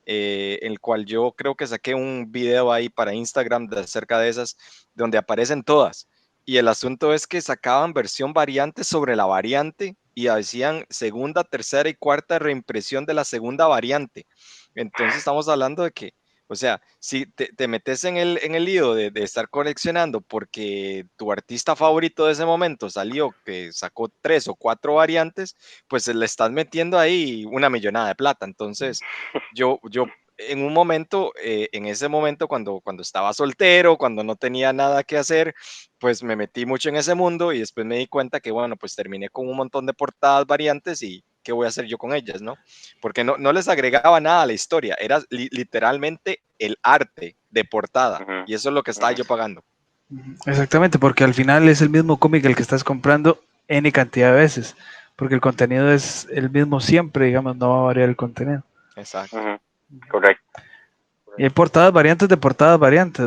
el cual yo creo que saqué un video ahí para Instagram de acerca de esas, donde aparecen todas. Y el asunto es que sacaban versión variante sobre la variante y hacían segunda, tercera y cuarta reimpresión de la segunda variante. Entonces estamos hablando de que, o sea, si te metes en el lío de estar coleccionando porque tu artista favorito de ese momento salió, que sacó 3 o 4 variantes, pues le estás metiendo ahí una millonada de plata. Entonces, yo en un momento, en ese momento cuando estaba soltero, cuando no tenía nada que hacer, pues me metí mucho en ese mundo y después me di cuenta que, bueno, pues terminé con un montón de portadas variantes y qué voy a hacer yo con ellas, ¿no? Porque no les agregaba nada a la historia, era literalmente el arte de portada
Uh-huh,
y eso es lo que estaba
uh-huh.
yo pagando.
exactamente, porque al final es el mismo cómic el que estás comprando N cantidad de veces, porque el contenido es el mismo siempre, digamos, no va a variar el contenido.
Exacto.
Uh-huh. Correcto.
Y hay portadas variantes,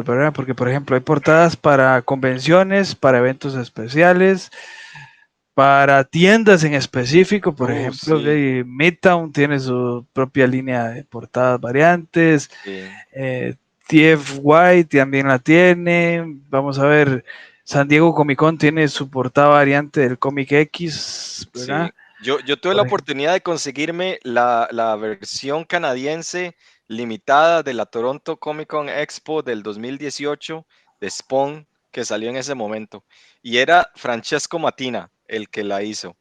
¿verdad? Porque, por ejemplo, hay portadas para convenciones, para eventos especiales, para tiendas en específico, por ejemplo,
Sí,
Midtown tiene su propia línea de portadas variantes,
sí,
eh, TFY también la tiene, vamos a ver, San Diego Comic Con tiene su portada variante del cómic X,
sí.
¿verdad?
Yo tuve la
Por ejemplo.
oportunidad de conseguirme la versión canadiense limitada de la Toronto Comic Con Expo del 2018 de Spawn que salió en ese momento. Y era Francesco Matina el que la hizo.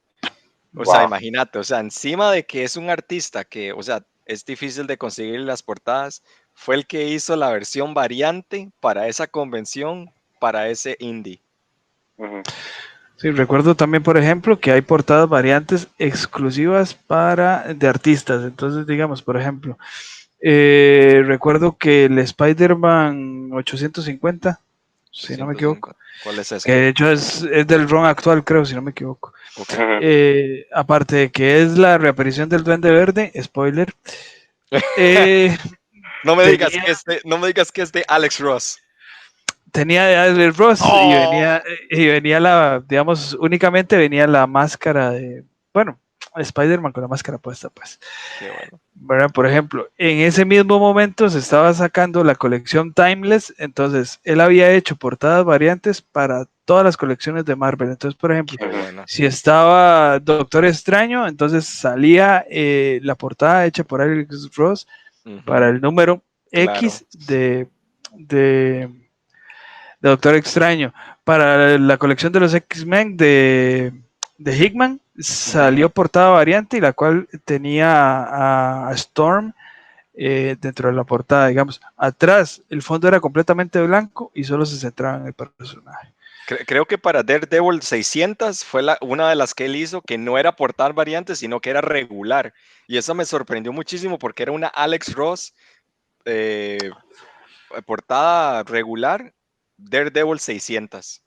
O sea,
Wow.
imagínate, o sea, encima de que es un artista que, o sea, es difícil de conseguir las portadas, fue el que hizo la versión variante para esa convención, para ese indie.
Ujú.
Sí, recuerdo también, por ejemplo, que hay portadas variantes exclusivas de artistas. Entonces, digamos, por ejemplo, recuerdo que el Spider-Man 850, si no me equivoco,
850. ¿Cuál es
que
ese?
de hecho es del ROM actual, creo, si no me equivoco.
Ok.
Ujú.
Aparte de que es la reaparición del Duende Verde, spoiler, eh, tenía,
No me digas que es de Alex Ross.
tenía de Alex Ross
Oh,
y venía la, digamos, únicamente venía la máscara de, bueno, Spider-Man con la máscara puesta, pues.
qué bueno.
¿Verdad? Por ejemplo, en ese mismo momento se estaba sacando la colección Timeless, entonces él había hecho portadas variantes para todas las colecciones de Marvel. Entonces, por ejemplo,
Qué
Ujú.
buenas.
si estaba Doctor Extraño, entonces salía la portada hecha por Alex Ross para
Ujú,
el número
claro.
X de Doctor Extraño. Para la colección de los X-Men de Hickman
Ujú.
salió portada variante y la cual tenía a Storm dentro de la portada, digamos. Atrás el fondo era completamente blanco y solo se centraba en el personaje.
Creo que para Daredevil 600 fue una de las que él hizo que no era portada variante, sino que era regular. Y eso me sorprendió muchísimo porque era una Alex Ross eh, portada regular, Daredevil 600.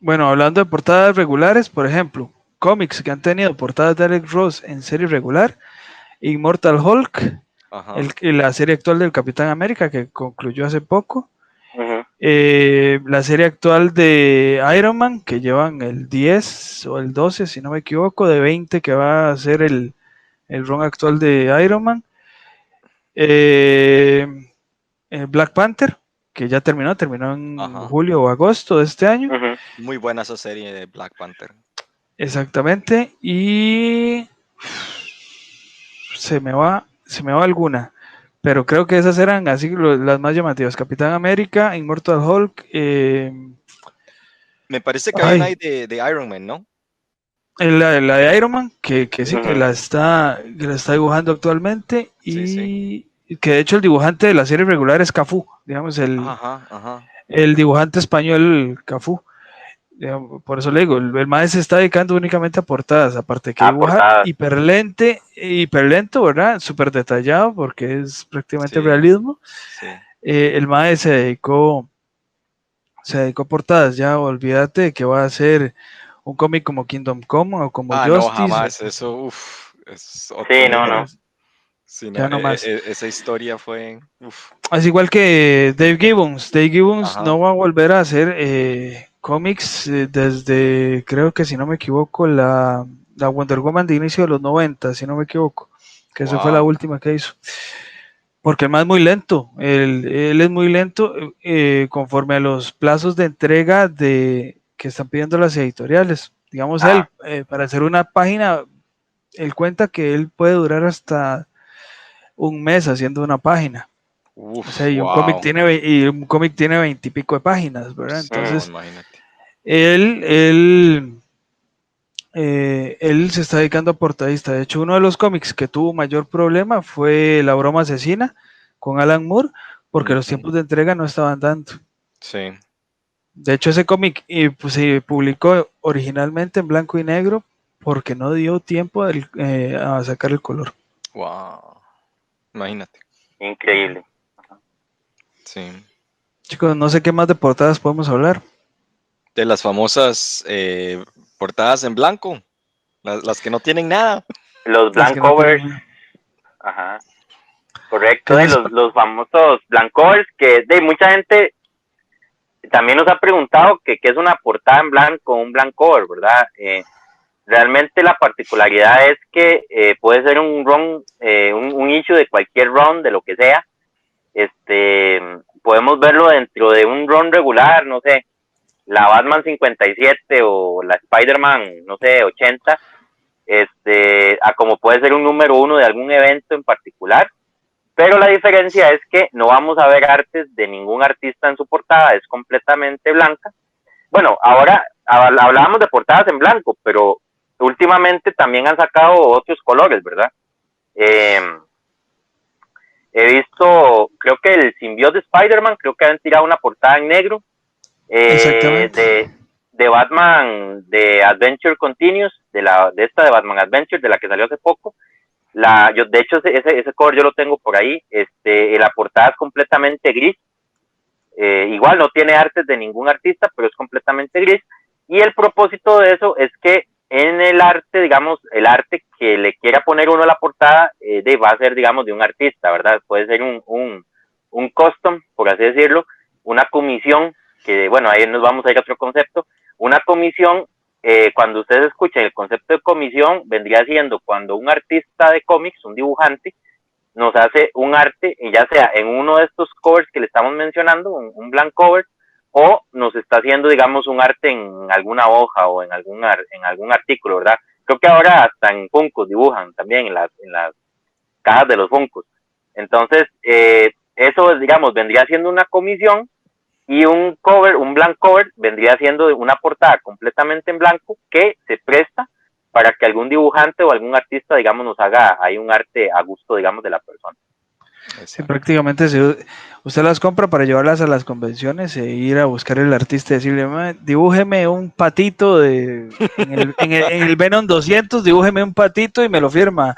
Bueno, hablando de portadas regulares, por ejemplo, cómics que han tenido portadas de Alex Ross en serie regular, Immortal Hulk,
Ajá.
la serie actual del Capitán América que concluyó hace poco,
Ujú.
la serie actual de Iron Man, que llevan el 10 o el 12, si no me equivoco, de 20 que va a ser el run actual de Iron Man. Eh, Black Panther, que ya terminó en
Ajá.
julio o agosto de este año.
Ujú.
Muy buena esa serie de Black Panther.
Exactamente. Y se me va alguna. Pero creo que esas eran así las más llamativas. Capitán América, Immortal Hulk,
Me parece que hay una ahí
ay,
de Iron Man, ¿no?
la de Iron Man, que sí, que
Ujú.
la está dibujando actualmente.
Sí, sí.
Y que de hecho el dibujante de la serie regular es Cafú, digamos,
Ajá, ajá.
el dibujante español Cafú. Por eso le digo, el maestro se está dedicando únicamente a portadas, aparte que
Ah,
dibuja
portadas.
hiperlento, ¿verdad? Súper detallado, porque es prácticamente
Sí,
realismo.
sí.
El maestro se dedicó a portadas, ya olvídate de que va a hacer un cómic como Kingdom Come o como
Ah, no,
Justice,
jamás. Eso, uff, es otro
Sí, no,
nivel.
no.
ya,
Sí, no,
ya no más.
esa historia fue, uf,
Es igual que Dave Gibbons. Dave Gibbons
ajá,
no va a volver a hacer cómics desde, creo que si no me equivoco, la Wonder Woman de inicio de los 90, si no me equivoco. Que esa fue la
wow,
última que hizo. Porque el más es muy lento. Él es muy lento conforme a los plazos de entrega que están pidiendo las editoriales. Digamos,
Ah,
él, para hacer una página, él cuenta que él puede durar hasta un mes haciendo una página. O sea,
uf,
y
wow,
un cómic tiene 20 y pico de páginas, ¿verdad?
sí, no,
ujú.
Entonces,
imagínate,
él, él, él se está dedicando a portadista. De hecho, uno de los cómics que tuvo mayor problema fue La broma asesina con Alan Moore, porque los
ujú,
tiempos de entrega no estaban dando.
sí,
De hecho, ese cómic pues, se publicó originalmente en blanco y negro porque no dio tiempo a sacar el color.
wow, imagínate,
Increíble.
sí,
Chicos, no sé qué más de portadas podemos hablar.
de las famosas portadas en blanco, las que no tienen nada,
Los
Las
blank
que no
covers,
tienen.
ajá,
Que
correcto, de
esas,
los famosos blank covers que de mucha gente también nos ha preguntado que qué es una portada en blanco, un blank cover, ¿verdad? Realmente la particularidad es que puede ser un run, un issue de cualquier run, de lo que sea. Podemos verlo dentro de un run regular, no sé, la Batman 57 o la Spider-Man, no sé, 80, a como puede ser un número uno de algún evento en particular. Pero la diferencia es que no vamos a ver artes de ningún artista en su portada, es completamente blanca. Bueno, ahora hablábamos de portadas en blanco, pero últimamente también han sacado otros colores, ¿verdad? He visto, creo que el simbionte de Spider-Man, creo que han tirado una portada en negro.
Exactamente.
De Batman, de Adventure Continuous, de esta de Batman Adventure, de la que salió hace poco. De hecho, ese cover yo lo tengo por ahí. La portada es completamente gris. Igual no tiene artes de ningún artista, pero es completamente gris. Y el propósito de eso es que en el arte, digamos, el arte que le quiera poner uno a la portada, va a ser, digamos, de un artista, ¿verdad? Puede ser un custom, por así decirlo, una comisión, que bueno, ahí nos vamos a ir a otro concepto. Una comisión, cuando ustedes escuchen el concepto de comisión, vendría siendo cuando un artista de cómics, un dibujante, nos hace un arte, ya sea en uno de estos covers que le estamos mencionando, un blank cover, o nos está haciendo, digamos, un arte en alguna hoja o en algún artículo, ¿verdad? Creo que ahora hasta en Funkos dibujan también, en las cajas de los Funkos. Entonces, eso, digamos, vendría siendo una comisión, y un cover, un blank cover, vendría siendo una portada completamente en blanco que se presta para que algún dibujante o algún artista, digamos, nos haga ahí un arte a gusto, digamos, de la persona.
Sí, prácticamente usted las compra para llevarlas a las convenciones e ir a buscar el artista y decirle, dibújeme un patito en el Venom 200, dibújeme un patito y me lo firma,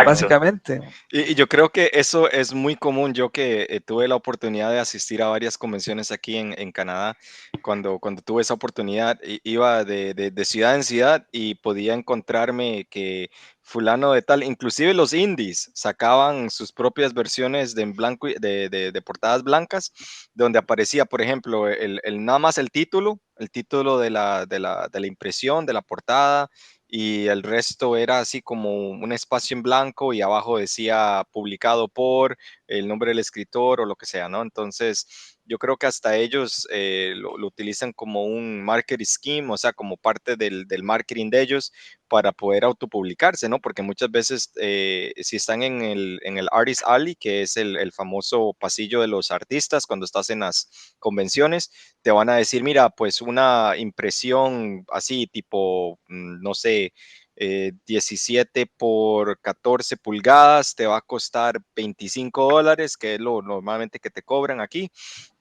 básicamente.
Y yo creo que eso es muy común. Yo que tuve la oportunidad de asistir a varias convenciones aquí en Canadá, cuando tuve esa oportunidad, iba de ciudad en ciudad y podía encontrarme que fulano de tal, inclusive los indies sacaban sus propias versiones de en blanco, de portadas blancas, donde aparecía, por ejemplo, nada más el título de la impresión, de la portada, y el resto era así como un espacio en blanco y abajo decía publicado por el nombre del escritor o lo que sea, ¿no? Entonces, yo creo que hasta ellos lo utilizan como un marketing scheme, o sea, como parte del marketing de ellos para poder autopublicarse, ¿no? Porque muchas veces, si están en el Artist Alley, que es el famoso pasillo de los artistas cuando estás en las convenciones, te van a decir, mira, pues una impresión así tipo, no sé, 17 por 14 pulgadas te va a costar $25, que es lo normalmente que te cobran aquí.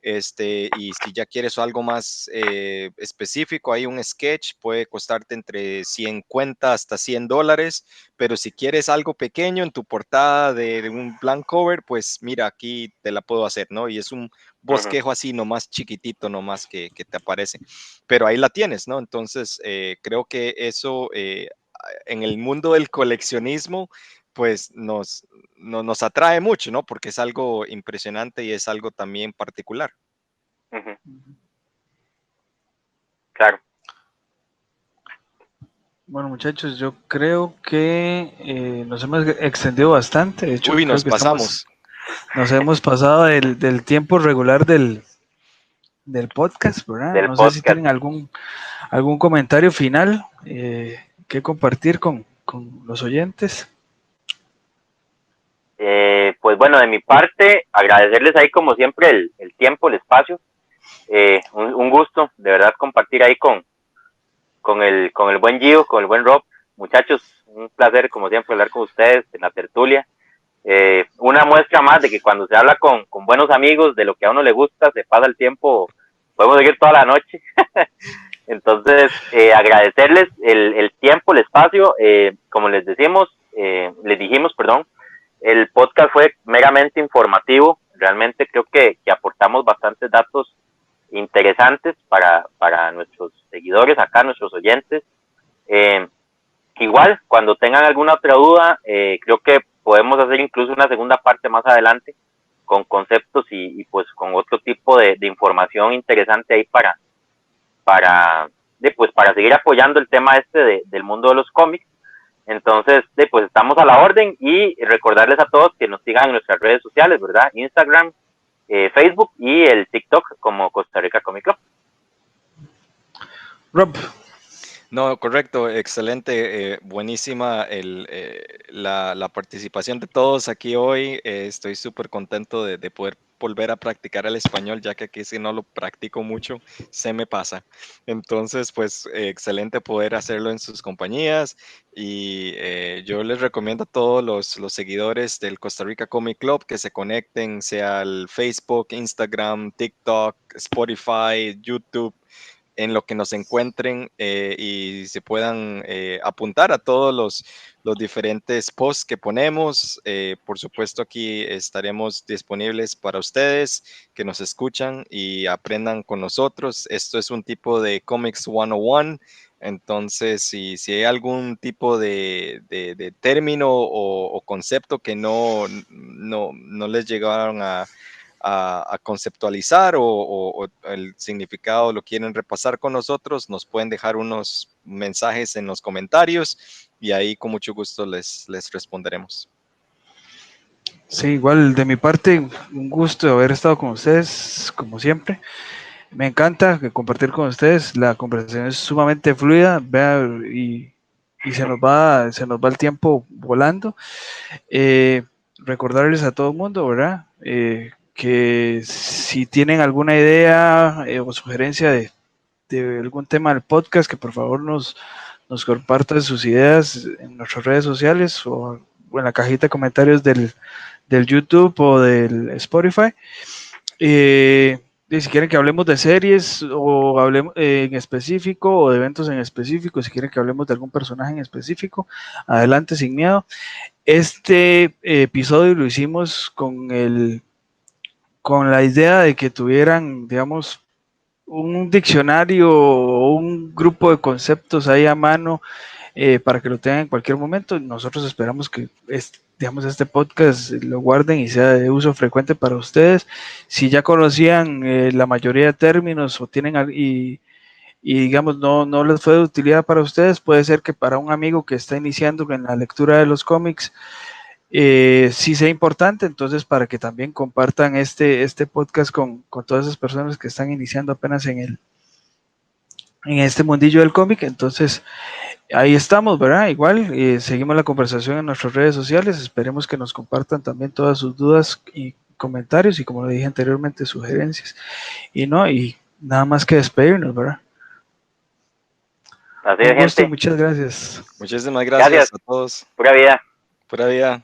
Y si ya quieres algo más específico, hay un sketch, puede costarte entre 50 hasta $100, pero si quieres algo pequeño en tu portada de un blank cover, pues mira, aquí te la puedo hacer, ¿no? Y es un bosquejo así, nomás chiquitito, nomás que te aparece, pero ahí la tienes, ¿no? Entonces, creo que eso en el mundo del coleccionismo, pues nos atrae mucho, ¿no? Porque es algo impresionante y es algo también particular.
Claro.
Bueno, muchachos, yo creo que nos hemos extendido bastante. De hecho,
Uy,
creo
nos
que
pasamos.
nos hemos pasado del tiempo regular del podcast, ¿verdad?
Del
No sé si
podcast.
tienen algún comentario final que compartir con los oyentes.
Pues bueno, de mi parte, agradecerles ahí como siempre el tiempo, el espacio. Un gusto, de verdad, compartir ahí con el buen Gio, con el buen Rob. Muchachos, un placer como siempre hablar con ustedes en la tertulia. Una muestra más de que cuando se habla con buenos amigos de lo que a uno le gusta, se pasa el tiempo, podemos seguir toda la noche. Entonces, agradecerles el tiempo, el espacio. Como les dijimos, el podcast fue meramente informativo. Realmente creo que aportamos bastantes datos interesantes para nuestros seguidores acá, nuestros oyentes. Igual, cuando tengan alguna otra duda, creo que podemos hacer incluso una segunda parte más adelante con conceptos y pues con otro tipo de información interesante ahí para seguir apoyando el tema del mundo de los cómics. Entonces, pues estamos a la orden y recordarles a todos que nos sigan en nuestras redes sociales, ¿verdad? Instagram, Facebook y el TikTok como Costa Rica Comic Club.
Rob.
No, correcto, excelente, buenísima la participación de todos aquí hoy. Estoy súper contento de poder volver a practicar el español, ya que aquí si no lo practico mucho, se me pasa. Entonces, pues excelente poder hacerlo en sus compañías y yo les recomiendo a todos los seguidores del Costa Rica Comic Club que se conecten, sea al Facebook, Instagram, TikTok, Spotify, YouTube, en lo que nos encuentren y se puedan apuntar a todos los diferentes posts que ponemos. Por supuesto, aquí estaremos disponibles para ustedes que nos escuchan y aprendan con nosotros. Esto es un tipo de Comics 101. Entonces, si hay algún tipo de término o concepto que no les llegaron a conceptualizar o el significado lo quieren repasar con nosotros, nos pueden dejar unos mensajes en los comentarios y ahí con mucho gusto les responderemos.
Sí, igual de mi parte, un gusto haber estado con ustedes, como siempre. Me encanta compartir con ustedes, la conversación es sumamente fluida, vea, y se nos va el tiempo volando. Recordarles a todo el mundo, ¿verdad? Que si tienen alguna idea o sugerencia de algún tema del podcast, que por favor nos compartan sus ideas en nuestras redes sociales o en la cajita de comentarios del YouTube o del Spotify. Y si quieren que hablemos de series o hablemos en específico o de eventos en específico, si quieren que hablemos de algún personaje en específico, adelante sin miedo. Este episodio lo hicimos con la idea de que tuvieran, digamos, un diccionario o un grupo de conceptos ahí a mano para que lo tengan en cualquier momento. Nosotros esperamos que digamos, este podcast lo guarden y sea de uso frecuente para ustedes. Si ya conocían la mayoría de términos o tienen y digamos no les fue de utilidad para ustedes, puede ser que para un amigo que está iniciando en la lectura de los cómics sí sea importante, entonces para que también compartan este podcast con todas esas personas que están iniciando apenas en este mundillo del cómic. Entonces ahí estamos, ¿verdad? Igual seguimos la conversación en nuestras redes sociales, esperemos que nos compartan también todas sus dudas y comentarios y, como lo dije anteriormente, sugerencias. Y nada más que despedirnos, ¿verdad?
Así
Un
es,
gusto y
gente.
muchas gracias.
Muchísimas
Gracias.
gracias a todos.
Pura vida.
Pura vida.